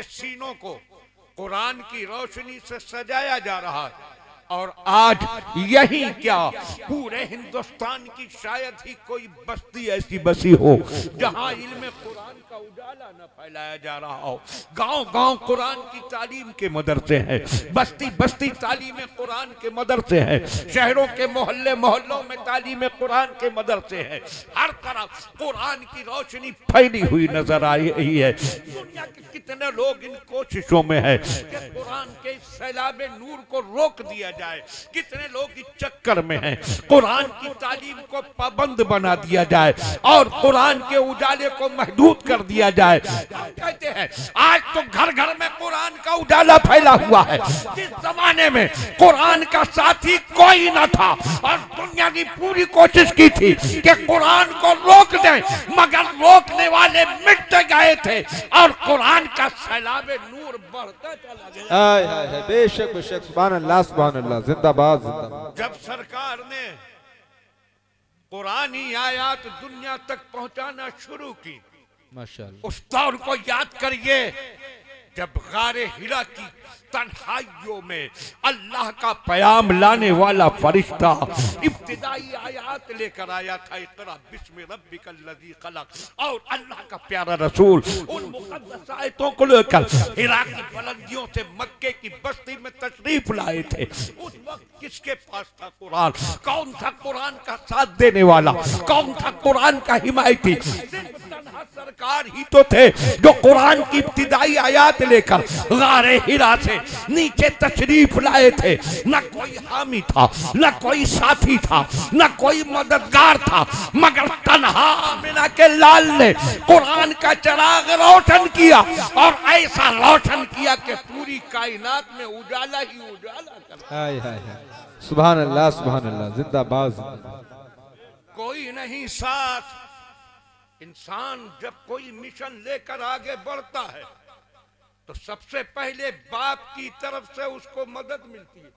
सीनों को कुरान की रोशनी से सजाया जा रहा है। और आज यही क्या पूरे हिंदुस्तान की शायद ही कोई बस्ती ऐसी बसी हो जहां इल्म कुरान का उजाला न फैलाया जा रहा हो। गांव गांव कुरान की तालीम के मदरसे हैं, बस्ती बस्ती तालीम कुरान के मदरसे हैं, शहरों के मोहल्ले मोहल्लों में तालीम कुरान के मदरसे हैं। हर तरफ कुरान की रोशनी फैली हुई नजर आ रही है। दुनिया के कितने लोग इन कोशिशों में है कि कुरान के सैलाबे नूर को रोक दिया जाए, कितने लोग इस चक्कर में हैं कुरान की तालीम को पाबंद बना दिया जाए और कुरान के उजाले को महदूद कर दिया जाए। हम कहते हैं आज तो घर घर में कुरान का उजाला फैला हुआ है। जिस जमाने में कुरान का साथी कोई न था और दुनिया की पूरी कोशिश की थी कि कुरान को रोक दें, मगर रोकने वाले मिटते गए थे और कुरान का सैलाब नूर बढ़ता चला गया। बेशक बेशक, सुभान अल्लाह सुभान अल्लाह, जिंदाबाद जिंदाबाद। जब सरकार ने कुरानी आयात दुनिया तक पहुंचाना शुरू की, माशाअल्लाह, उस दौर को याद करिए जब गारे हिरा की तन्हाइयों में अल्लाह का प्याम लाने वाला फरिश्ता इब्तिदाई आयात लेकर आया था, इक़रा बिस्मि रब्बिकल्लज़ी खलक़, और अल्लाह का प्यारा रसूल उन मुक़द्दस आयतों को लेकर हिरा की बुलंदियों से मक्के की बस्ती में तशरीफ लाए थे। उस वक्त किसके पास था कुरान? कौन था कुरान का साथ देने वाला? कौन था कुरान का हिमायती? सरकार ही तो थे जो कुरान की इब्तिदाई आयात लेकर गारे हिरा से नीचे तशरीफ लाए थे। न कोई हामी था, न कोई साथी था, न कोई मददगार था, मगर तन्हा आमिना के लाल ने कुरान का चिराग रोशन किया और ऐसा रोशन किया कि पूरी कायनात में उजाला ही उजाला कर। हाय हाय हाय, सुभान अल्लाह सुभान अल्लाह, जिंदाबाद जिंदाबाद। कोई नहीं साथ। इंसान जब कोई मिशन लेकर आगे बढ़ता है तो सबसे पहले बाप की तरफ से उसको मदद मिलती है।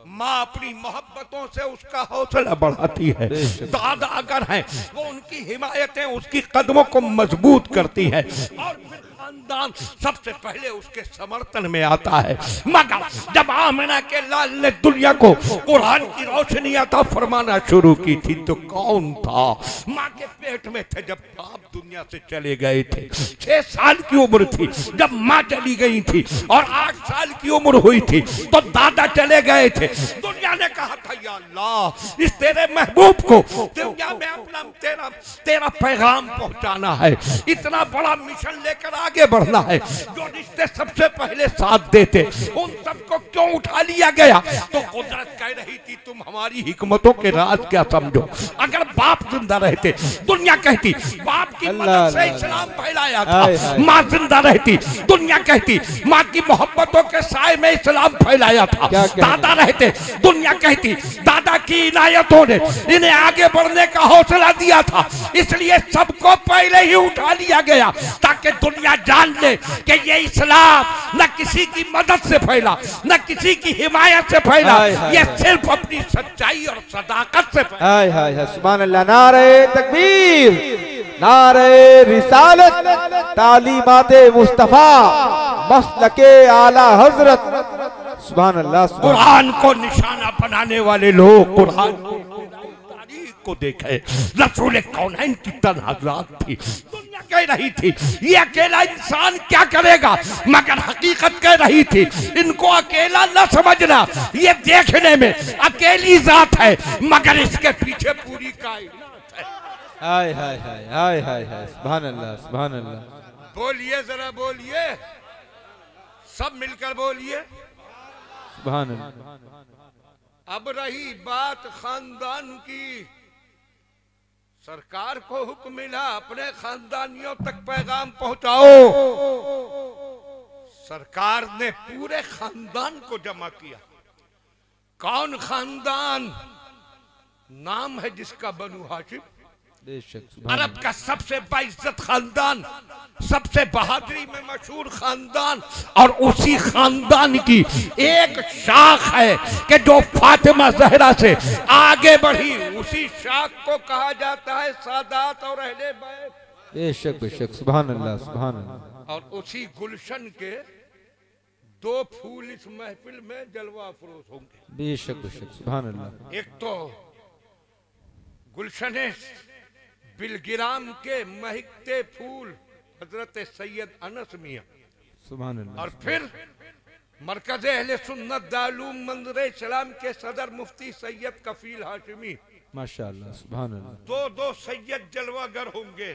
माँ अपनी मोहब्बतों से उसका हौसला बढ़ाती है। दादा अगर हैं वो उनकी हिमायतें उसकी कदमों को मजबूत करती है और फिर खानदान सबसे पहले उसके समर्थन में आता है। मगर जब आमिना के लाल ने दुनिया को कुरान की रोशनी अता फरमाना शुरू की थी तो कौन था? माँ के पेट में थे जब बाप दुनिया से चले गए थे। 6 साल की उम्र थी जब माँ चली गई थी और 8 साल की उम्र हुई थी तो दादा चले गए थे। दुनिया ने कहा था या अल्लाह इस तेरे महबूब को दुनिया में अपना तेरा पैगाम पहुंचाना है, इतना बड़ा मिशन लेकर आगे बढ़ना है। जो रिश्ते सबसे पहले साथ देते उन सबको क्यों उठा लिया गया? तो कुदरत कह रही थी तुम हमारी हिकमतों के राज क्या समझो। अगर बाप जिंदा रहते दुनिया कहती बाप की मदद से इस्लाम फैलाया था, माँ जिंदा रहती दुनिया कहती माँ की मोहब्बतों के साए में इस्लाम फैलाया था, दादा रहते दुनिया कहती दादा की इनायतों ने इन्हें आगे बढ़ने का हौसला दिया था। इसलिए सबको पहले ही उठा लिया गया ताकि दुनिया जान ले कि ये इस्लाम न किसी की मदद से फैला न किसी की हिमायत से फैला, ये सिर्फ अपनी सच्चाई और सदाकत से फैला। हाय हाय हाय, सुभान अल्लाह, नारे तकबीर, नारे रिसालत, तालीमाते मुस्तफा, मसलके आला हजरत, सुभान अल्लाह। कुरान को निशाना बनाने वाले लोग कुरान तारीख को देखे। रसूल कौनैन की तन्हाजात थी, दुनिया कह रही थी ये अकेला इंसान क्या करेगा, मगर हकीकत कह रही थी इनको अकेला न समझना, ये देखने में अकेली जात है मगर इसके पीछे पूरी कायनात है। हाय हाय हाय हाय हाय हाय, सुभान अल्लाह सुभान अल्लाह। बोलिए जरा बोलिए, सब मिलकर बोलिए सुभान अल्लाह। अब रही बात खानदान की, सरकार को हुक्म मिला अपने खानदानियों तक पैगाम पहुंचाओ। सरकार ने पूरे खानदान को जमा किया। कौन खानदान? नाम है जिसका बनु हाशिम, अरब का सबसे बाइज्जत खानदान, सबसे बहादुरी में मशहूर खानदान, और उसी खानदान की एक शाख है कि जो फातिमा जहरा से आगे बढ़ी, उसी शाख को कहा जाता है सादात और अहले बैत। बेशक बेशक, सुभान अल्लाह सुभान अल्लाह। और उसी गुलशन के 2 फूल इस महफिल में जलवा अफरोज होंगे। बेशक बेशक सुभान अल्लाह। एक तो गुलशन बिलगिराम के महकते फूल हजरत सैयद अनस मियां, सुभान अल्लाह। और फिर मरकज अहले सुन्नत दारूल मंदिर इस्लाम के सदर मुफ्ती सैयद कफील हाशिमी, माशाअल्लाह सुभान अल्लाह। 2 सैयद जलवागर होंगे।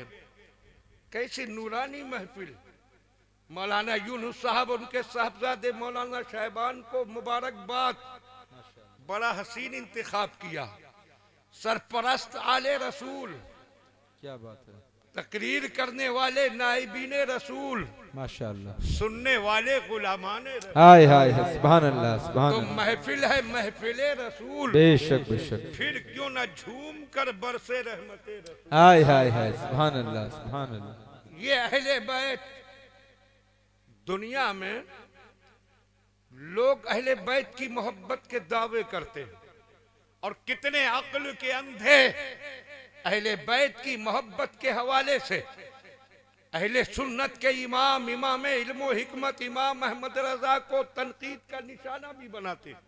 कैसी नूरानी महफिल। मौलाना यूनुस साहब उनके साहबजादे मौलाना शहबान को मुबारकबाद, बड़ा हसीन इंतखाब किया। सरपरस्त आले रसूल, क्या बात है। तकरीर करने वाले नाइबीने रसूल, माशाअल्लाह। सुनने वाले गुलामाने रसूल। हाय हाय सुभान अल्लाह सुभान तो अल्लाह। महफिल है महफिले रसूल, बेशक बेशक। फिर क्यों ना झूम कर बरसे रहमते रसूल। हाय हाय हाय सुभान अल्लाह सुभान अल्लाह। ये अहले बैत, दुनिया में लोग अहले बैत की मोहब्बत के दावे करते हैं, और कितने अक्ल के अंधे अहले बैत की मोहब्बत के हवाले से अहले सुन्नत के इमाम इमाम इल्म व हिकमत इमाम अहमद रजा को तनकीद का निशाना भी बनाते हैं।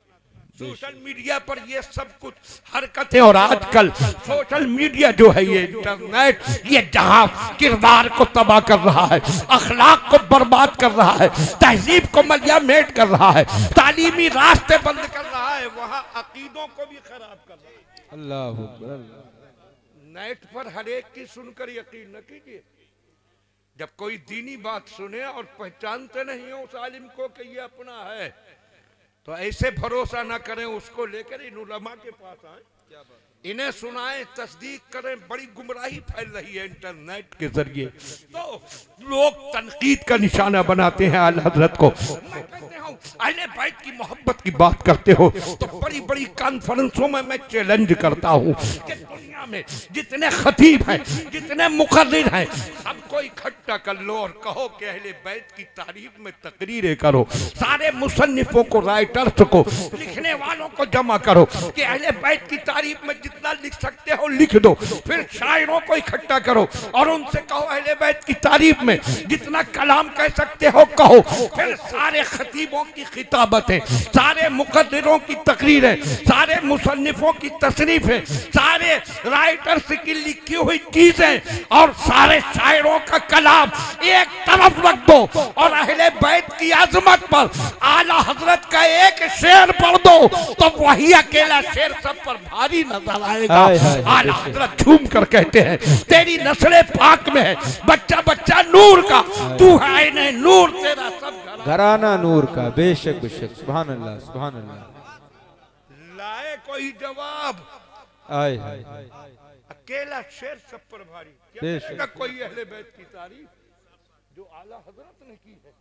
सोशल मीडिया पर ये सब कुछ हरकतें, और आजकल सोशल मीडिया जो है, ये इंटरनेट, ये जहां किरदार को तबाह कर रहा है, अखलाक को बर्बाद कर रहा है, तहजीब को मलियामेट कर रहा है, तालीमी रास्ते बंद कर रहा है, वहां अकीदों को भी खराब कर रहा है। अल्लाह अकबर। नेट पर हर एक की सुनकर यकीन न कीजिए। जब कोई दीनी बात सुने और पहचानते नहीं हो उस आलिम को कि ये अपना है, तो ऐसे भरोसा ना करें, उसको लेकर इन उलमा के पास आए, इन्हें सुनाएं, तस्दीक करें। बड़ी गुमराही फैल रही है इंटरनेट के जरिए, तो लोग तनकीद का निशाना बनाते हैं आला हजरत को। मैं कहते हूं अहले बैत की मोहब्बत की बात करते हो तो बड़ी बड़ी कॉन्फ्रेंसों में मैं चैलेंज करता हूं कि दुनिया में जितने खतीब हैं, जितने मुकर्रिर हैं, सबको इकट्ठा कर लो और कहो कि अहले बैत की तारीफ में तकरीरें करो। सारे मुसन्निफों को, राइटर्स को, लिखने वालों को जमा करो कि अहले बैत की तारीफ में जितना लिख सकते हो लिख दो। फिर शायरों को इकट्ठा करो और उनसे कहो अहले बैत की तारीफ में जितना कलाम कह सकते हो कहो। फिर सारे खतीबों की खिताबतें, सारे मुकद्दरों की तकरीरें, सारे मुसन्निफों की तसनीफें, सारे राइटर्स की लिखी हुई चीजें और सारे शायरों का कलाम एक तरफ रख दो और अहले बैत की अजमत पर आला हजरत का एक शेर पढ़ दो तो वही अकेला शेर सब पर भारी नजर आएगा। आला हजरत झूम कर कहते हैं तेरी नस्ले पाक में है, बच्चा बच्चा नूर का, तू है आईने नूर, तेरा सब घराना नूर का। बेशक बेशक सुभान अल्लाह सुभान अल्लाह। लाए कोई जवाब। आए अकेला शेर सब पर भारी। क्या करेगा कोई अहले बैत की तारीफ जो आला हजरत ने की है।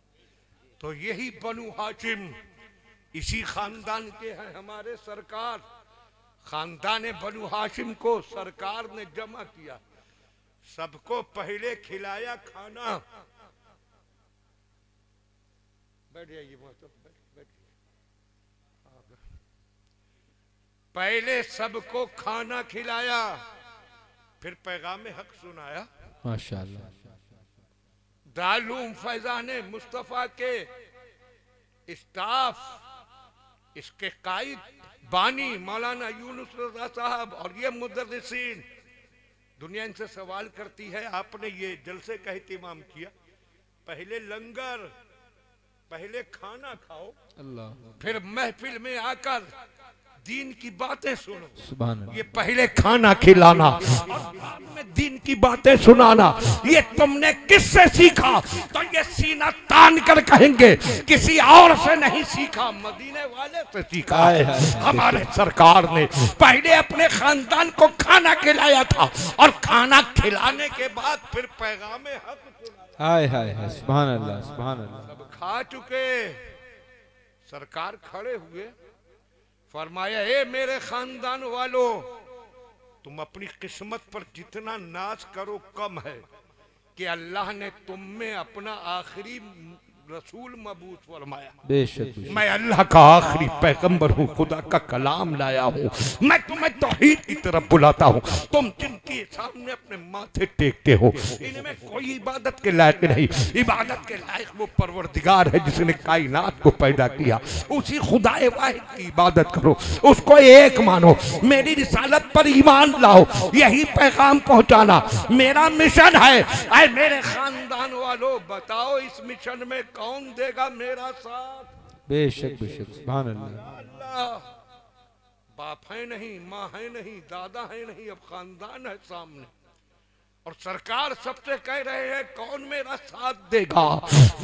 तो यही बनु हाशिम, इसी खानदान के हैं हमारे सरकार। खानदान बनु हाशिम को सरकार ने जमा किया, सबको पहले खिलाया खाना। बैठ जाइए, पहले सबको खाना खिलाया, फिर पैगाम हक सुनाया। माशाअल्लाह। दारूल फैजान मुस्तफा के स्टाफ, इसके कायद बानी मौलाना यूनुस रजा साहब और ये मुदर्रिसीन, दुनिया इनसे सवाल करती है आपने ये जलसे का एहतमाम किया, पहले लंगर, पहले खाना खाओ, अल्लाह, फिर महफिल में आकर दीन की बातें सुनो। सुभान अल्लाह। ये पहले खाना खिलाना और बाद में दीन की बातें सुनाना, ये तुमने किससे सीखा? तो ये सीना तान कर कहेंगे किसी और से नहीं सीखा, मदीने वाले से सीखा है। हमारे सरकार ने पहले अपने खानदान को खाना खिलाया था और खाना खिलाने के बाद फिर पैगाम हक सुनाया। हाय हाय हाय सुभान अल्लाह सुभान अल्लाह। सब खा चुके, सरकार खड़े हुए, फरमाया ए मेरे खानदान वालों, तुम अपनी किस्मत पर जितना नाज करो कम है कि अल्लाह ने तुम में अपना आखिरी रसूल मबूस फरमाया। बेशक मैं अल्लाह का आखिरी पैगंबर हूँ, खुदा का कलाम लाया हूँ, मैं तुम्हें तौहीद की तरफ बुलाता हूँ। तुम जिन इनके सामने अपने माथे टेकते हो। इनमें कोई इबादत के लायक नहीं, इबादत के लायक वो परवरदिगार है जिसने कायनात को पैदा किया। उसी खुदाए वाहिद की इबादत करो, उसको एक मानो, मेरी रिसालत पर ईमान लाओ, यही पैगाम पहुंचाना मेरा मिशन है। ऐ मेरे खानदान वालों, बताओ इस मिशन में कौन देगा मेरा साथ? बेशक बेशक, सुभान अल्लाह। अल्लाह, बाप है नहीं, माँ है नहीं, दादा है नहीं, अब खानदान है सामने, और सरकार सबसे कह रहे हैं कौन मेरा साथ देगा?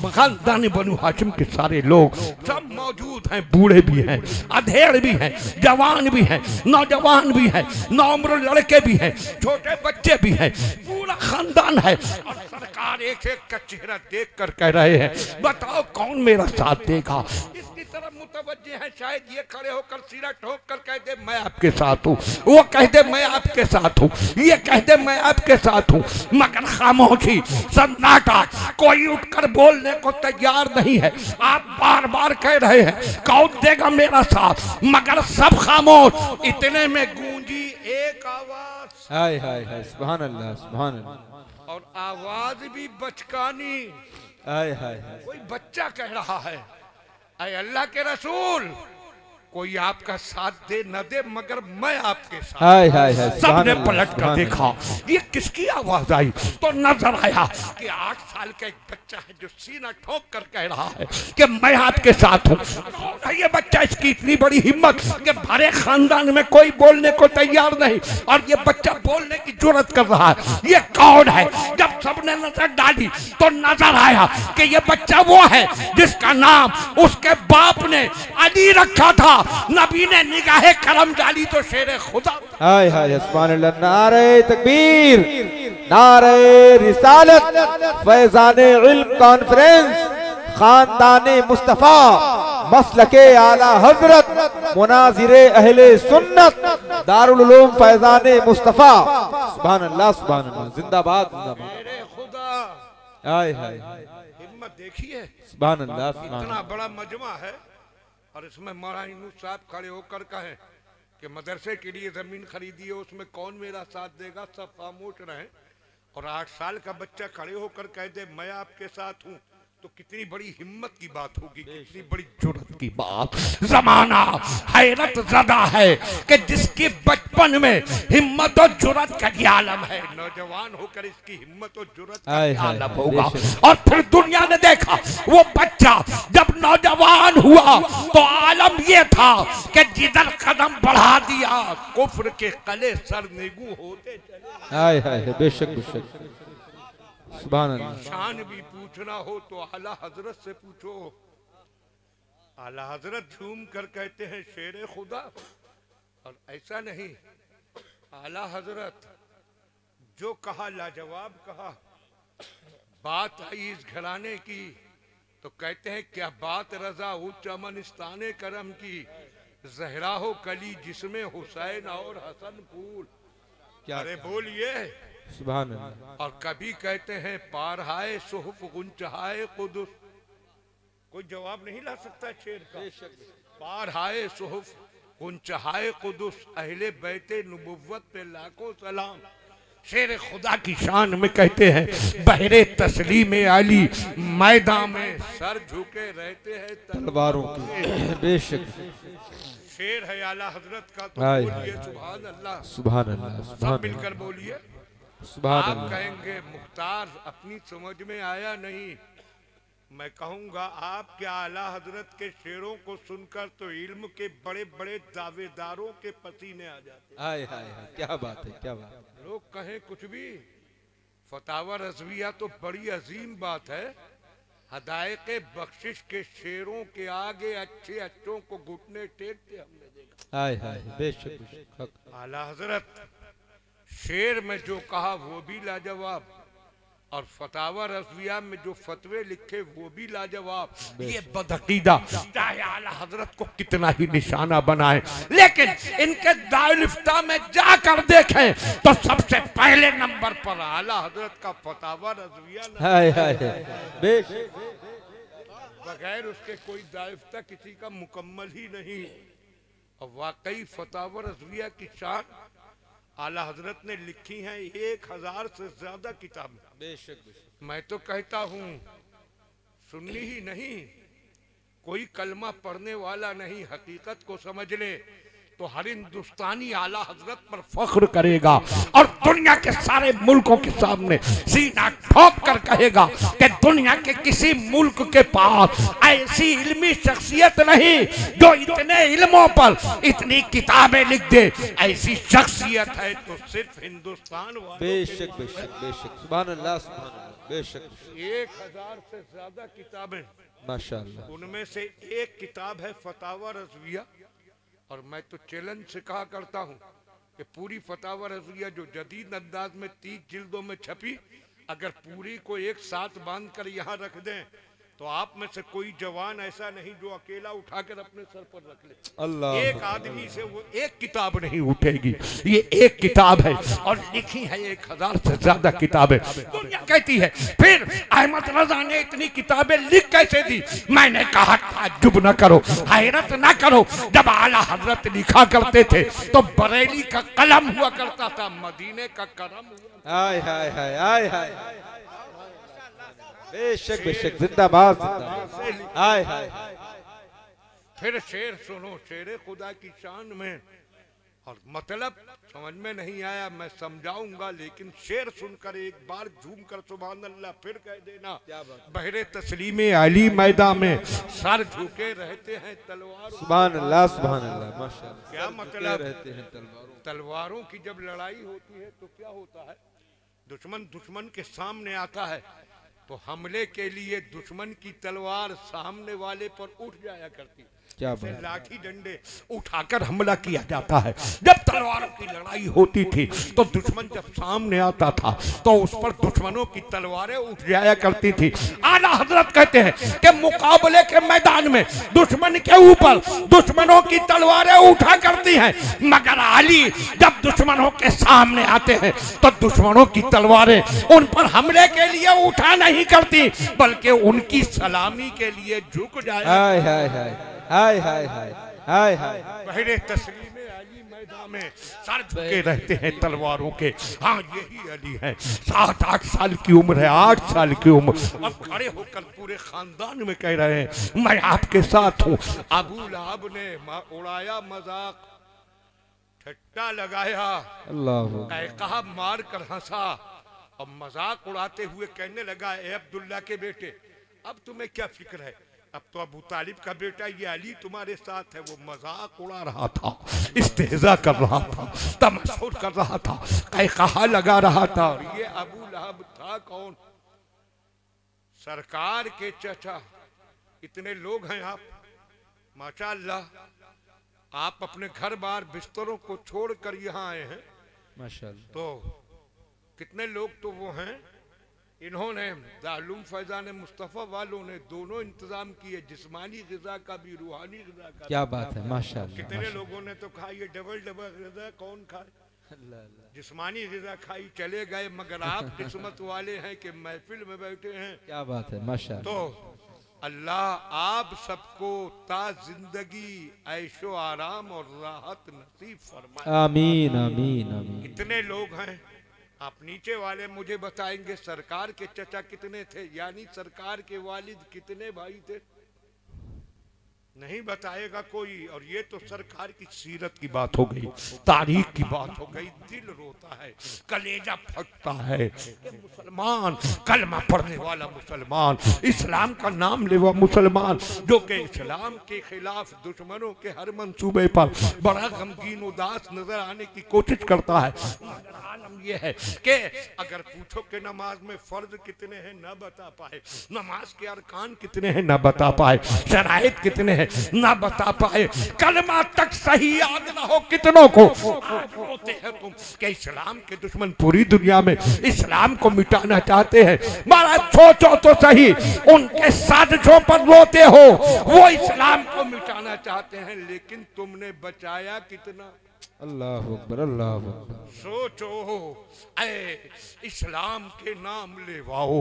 खानदान बनु हाशिम के सारे लोग सब मौजूद हैं, बूढ़े भी हैं, अधेड़ भी हैं, जवान भी हैं, नौजवान भी हैं, नौम्र लड़के भी हैं, छोटे बच्चे भी हैं, पूरा खानदान है। और सरकार एक एक का चेहरा देख कर कह रहे हैं बताओ कौन मेरा साथ देगा? इसकी तरफ मुतवज्जे हैं, शायद ये खड़े होकर सिरा ठोक कर कह दे मैं आपके साथ हूँ, वो कह दे मैं आपके साथ हूँ, ये कह दे मैं आपके साथ हूँ, मगर खामोशी, सन्नाटा, कोई उठकर बोलने को तैयार नहीं है। आप बार बार कह रहे हैं कौन देगा मेरा साथ, मगर सब खामोश। इतने में गूंजी एक आवाज, हाय हाय हाय, सुभान अल्लाह सुभान अल्लाह। और आवाज भी बचकानी, हाय हाय हाय, कोई बच्चा कह रहा है ऐ अल्लाह के रसूल, कोई आपका साथ दे न दे मगर मैं आपके साथ। हाय हाय हाय, सबने पलट कर देखा ये किसकी आवाज आई, तो नजर आया कि 8 साल का एक बच्चा है जो सीना ठोक कर कह रहा है कि मैं आपके साथ हूँ। ये बच्चा, इसकी इतनी बड़ी हिम्मत कि भरे खानदान में कोई बोलने को तैयार नहीं, और ये बच्चा बोलने की जुर्रत कर रहा है। ये कौन है? जब सबने नजर डाली तो नजर आया कि ये बच्चा वो है जिसका नाम उसके बाप ने अली रखा था। नबी ने निगाहे करम डाली तो शेरे खुदा। हाय हाय, सुभान अल्लाह। नारे तकबीर, नारे रिसालत, फैजाने इल्म कॉन्फ्रेंस, खानदाने मुस्तफा, मसलके आला हजरत, मुनाजिरे अहले सुन्नत, दारुल उलूम फैजाने मुस्तफा। सुभान अल्लाह सुभान अल्लाह, जिंदाबाद जिंदाबाद। शेरे खुदा, हाय हाय, हिम्मत देखिए, सुभान अल्लाह सुभान इतना बड़ा मजमा है, और इसमें मौलाना साहब खड़े होकर कहें कि मदरसे के लिए जमीन खरीदी है, उसमें कौन मेरा साथ देगा? सब खामोश रहें। और 8 साल का बच्चा खड़े होकर कह दे मैं आपके साथ हूँ, तो कितनी बड़ी हिम्मत की बात होगी, कितनी बड़ी जुर्रत की बात। जमाना हैरत ज़दा है कि जिसकी बचपन में हिम्मत और जुर्रत का आलम है, नौजवान होकर इसकी हिम्मत और जुर्रत का आलम होगा। और फिर दुनिया ने देखा वो बच्चा जब नौजवान हुआ तो आलम ये था कि जिधर कदम बढ़ा दिया कुफ्र के कले सरनिगू होते चले। हाय हाय, बेशक बेशक, सुभान अल्लाह। शान भी पूछना हो तो आला हजरत से पूछो। आला हजरत झूम कर कहते हैं शेरे खुदा, और ऐसा नहीं, आला हजरत जो कहा लाजवाब कहा। बात आई इस घराने की तो कहते हैं क्या बात रजा उच्च अमनिस्ताने करम की, जहरा हो कली जिसमें हुसैन और हसन फूल। क्या? अरे बोलिए सुभान अल्लाह। और कभी कहते हैं पारहाए सुहफ गुंचहाए कुदुस, कोई जवाब नहीं ला सकता शेर का। पारहाए सुहफ गुंचहाए कुदुस, अहले बैते नुबुव्वत पे लाखों सलाम। शेर खुदा की शान में कहते हैं बहरे तस्लीम अली मैदान में सर झुके रहते हैं तलवारों की। बेशक शेर है आला हजरत का, तो बोलिए सुभान अल्लाह सुभान अल्लाह, सब मिलकर बोलिए सुभान आप अल्लाह। कहेंगे मुख्तार अपनी समझ में आया नहीं, मैं कहूंगा आपके आला हजरत के शेरों को सुनकर तो इल्म के बड़े बड़े दावेदारों के पसीने आ जाते। हाय हाय हाय, क्या बात है, क्या बात है। लोग कहें कुछ भी, फतावा रज़विया तो बड़ी अजीम बात है। हदायके बख्शिश के शेरों के आगे अच्छे अच्छों को घुटने टेकते हमने देखा। हाय हाय, बेशक बेशक। आला हजरत शेर में जो कहा वो भी लाजवाब, और फतावा रज़विया में जो फतवे लिखे वो भी लाजवाब। ये बदअकीदा चाहे आला हजरत को कितना ही निशाना बनाए, लेकिन इनके दारुल इफ्ता में जाकर देखें तो सबसे पहले नंबर पर आला हजरत का फतावा रज़विया। हाय हाय, बेशक बगैर उसके कोई दारुल इफ्ता किसी का मुकम्मल ही नहीं। और वाकई फतावा रज़विया की शान आला हजरत ने लिखी हैं 1000 से ज्यादा किताबें। बेशक मैं तो कहता हूँ सुन्नी ही नहीं, कोई कलमा पढ़ने वाला नहीं हकीकत को समझ ले तो हर हिंदुस्तानी आला हजरत पर फख्र करेगा और दुनिया के सारे मुल्कों के सामने सीना ठोक कर कहेगा कि दुनिया के किसी मुल्क के पास ऐसी इल्मी शख्सियत नहीं जो इतने इल्मों पर इतनी किताबें लिख दे। ऐसी शख्सियत है तो सिर्फ हिंदुस्तान वालों। बेशक बेशक बेशक, सुभान अल्लाह सुभान अल्लाह। बेशक 1000 से ज्यादा किताबें, माशाअल्लाह। उनमें से एक किताब है फतावा रज़विया। और मैं तो चैलेंज से कहा करता हूँ कि पूरी फतावा रज़विया जो जदीद अंदाज में 30 जिल्दों में छपी, अगर पूरी को एक साथ बांध कर यहाँ रख दें तो आप में से कोई जवान ऐसा नहीं जो अकेला उठाकर अपने सर पर रख ले। अल्लाह, एक आदमी से वो एक किताब नहीं उठेगी। ये एक किताब है और लिखी है 1000 से ज्यादा किताबें। दुनिया कहती है फिर अहमद रजा ने इतनी किताबें लिख कैसे दी? मैंने कहा ताज्जुब न करो, हैरत न करो। जब आला हजरत लिखा करते थे तो बरेली का कलम हुआ करता था, मदीने का करम हुआ। हाय हाय हाय हाय हाय, बेशक बेशक, जिंदाबाद जिंदाबाद। हाय हाय, फिर शेर सुनो, शेर खुदा की शान में। और मतलब समझ में नहीं आया मैं समझाऊंगा, लेकिन शेर सुनकर एक बार झूम कर सुभान अल्लाह फिर कह देना। बहरे तस्लीमे अली मैदान में सर झुके रहते हैं तलवार। सुभान अल्लाह सुभान अल्लाह, माशाअल्लाह। क्या मतलब? रहते हैं तलवारों की जब लड़ाई होती है तो क्या होता है? दुश्मन के सामने आता है तो हमले के लिए दुश्मन की तलवार सामने वाले पर उठ जाया करती, क्या बात, लाठी डंडे उठाकर हमला किया जाता है। जब तलवारों की लड़ाई होती थी तो दुश्मन जब सामने आता था तो उस पर दुश्मनों की तलवारें उठ जाया करती थी। आला हजरत कहते हैं कि मुकाबले के मैदान में दुश्मन के ऊपर दुश्मनों की तलवारें उठा करती हैं, मगर अली जब दुश्मनों के सामने आते हैं तो दुश्मनों की तलवारें उन पर हमले के लिए उठा नहीं करती, बल्कि उनकी सलामी के लिए झुक जाया। हाय हाय हाय हाय हाय हाय हाय हाय, बहरे तस्लीमे अली मैदान में सर झुके रहते हैं तलवारों के। हाँ यही अली है, 7-8 साल की उम्र है, 8 साल की उम्र। अब खड़े होकर पूरे खानदान में कह रहे हैं मैं आपके साथ हूँ। अबू लहब ने उड़ाया मजाक, ठट्टा लगाया, अल्लाह, कहा मार कर हंसा और मजाक उड़ाते हुए कहने लगा ए अब्दुल्ला के बेटे, अब तुम्हें क्या फिक्र है? अब तो अबू तालिब का बेटा ये अली तुम्हारे साथ है। वो मजाक उड़ा रहा था, इस्तेज़ा कर रहा था, तमस्खुर कर रहा था, कहा लगा रहा था। और ये अबू लहब था कौन? सरकार के चचा। इतने लोग हैं आप, माशाअल्लाह, आप अपने घर बार बिस्तरों को छोड़कर यहाँ आए हैं माशाअल्लाह। तो कितने लोग तो वो हैं, इन्होंने दारुल फैजान मुस्तफ़ा वालों ने दोनों इंतजाम किए, जिस्मानी ग़िज़ा का भी, रूहानी ग़िज़ा का। क्या बात है, माशाअल्लाह। कितने लोगों ने तो कहा ये डबल ग़िज़ा कौन खाए? जिस्मानी ग़िज़ा खाई चले गए, मगर आप किस्मत वाले हैं कि महफिल में बैठे हैं। क्या बात है, माशाअल्लाह। तो अल्लाह आप सबको ता जिंदगी ऐशो आराम और राहत नसीब फरमाए। आमीन आमीन आमीन। इतने लोग हैं। आप नीचे वाले मुझे बताएंगे सरकार के चचा कितने थे, यानी सरकार के वालिद कितने भाई थे? नहीं बताएगा कोई। और ये तो सरकार की सीरत की बात हो गई, तारीख की बात हो गई। दिल रोता है, कलेजा फटता है। मुसलमान, कलमा पढ़ने वाला मुसलमान, इस्लाम का नाम लेवा मुसलमान, जो कि इस्लाम के खिलाफ दुश्मनों के हर मंसूबे पर बड़ा गमगीन उदास नजर आने की कोशिश करता है। आलम यह है कि अगर पूछो कि नमाज में फर्ज कितने हैं न बता पाए, नमाज के अरकान कितने हैं न बता पाए, शराइत कितने हैं ना बता पाए, कलमा तक सही याद ना हो कितनों को। रोते हैं तुम कि इस्लाम के दुश्मन पूरी दुनिया में इस्लाम को मिटाना चाहते हैं। बड़ा सोचो तो सही, उनके साजिशों पर रोते हो। वो इस्लाम को मिटाना चाहते हैं, लेकिन तुमने बचाया कितना? अल्लाह अकबर, अल्लाह अकबर। सोचो, ऐ इस्लाम के नाम लेवाओ,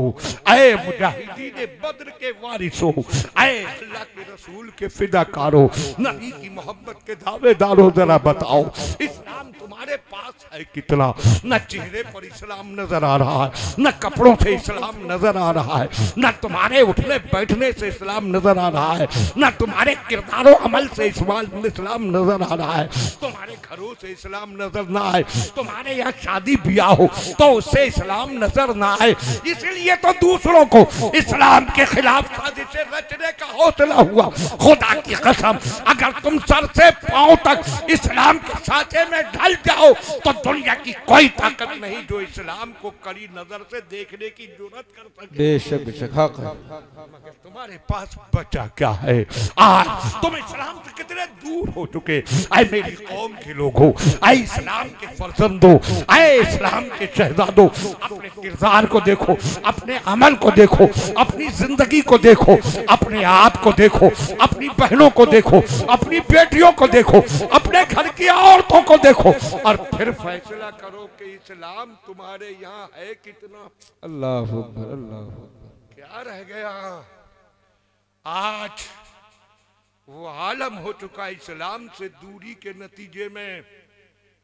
ऐ मुजाहिदीन बद्र के वारिसों, ऐ अल्लाह के रसूल के फिदाकारों, नबी की मोहब्बत के दावेदारों, जरा बताओ इस्लाम तुम्हारे पास है कितना, न चेहरे पर इस्लाम नजर आ रहा है, न कपड़ों से इस्लाम नजर आ रहा है, न तुम्हारे उठने बैठने से इस्लाम नजर आ रहा है, न तुम्हारे किरदारों अमल से इस्लाम नजर आ रहा है, तुम्हारे घरों से इस्लाम नजर ना आए, तुम्हारे यहाँ शादी ब्याह हो तो उससे इस्लाम नजर ना आए। इसलिए तो दूसरों को इस्लाम के खिलाफ साजिशें रचने का हौसला हुआ। खुदा की कसम, अगर तुम सर से पांव तक इस्लाम के साचे में ढल जाओ तो दुनिया की कोई ताकत नहीं जो इस्लाम को कड़ी नजर से देखने की जरूरत कर सके। बेशक बेशक हक है। मगर तुम्हारे पास बचा क्या है? आज तुम इस्लाम से कितने दूर हो चुके। ऐ मेरी कौम के लोगों, ऐ इस्लाम के फर्जंदों, ऐ इस्लाम के शहजादों, अपने किरदार को देखो, अपने अमल को देखो, अपनी जिंदगी को देखो, अपने आप को देखो, अपनी बहनों को देखो, अपनी बेटियों को देखो, अपने घर की औरतों को देखो और फिर फैसला करो कि इस्लाम तुम्हारे यहाँ है कितना। अल्लाह अकबर, अल्लाह अकबर। क्या रह गया? आज वो आलम हो चुका इस्लाम से दूरी के नतीजे में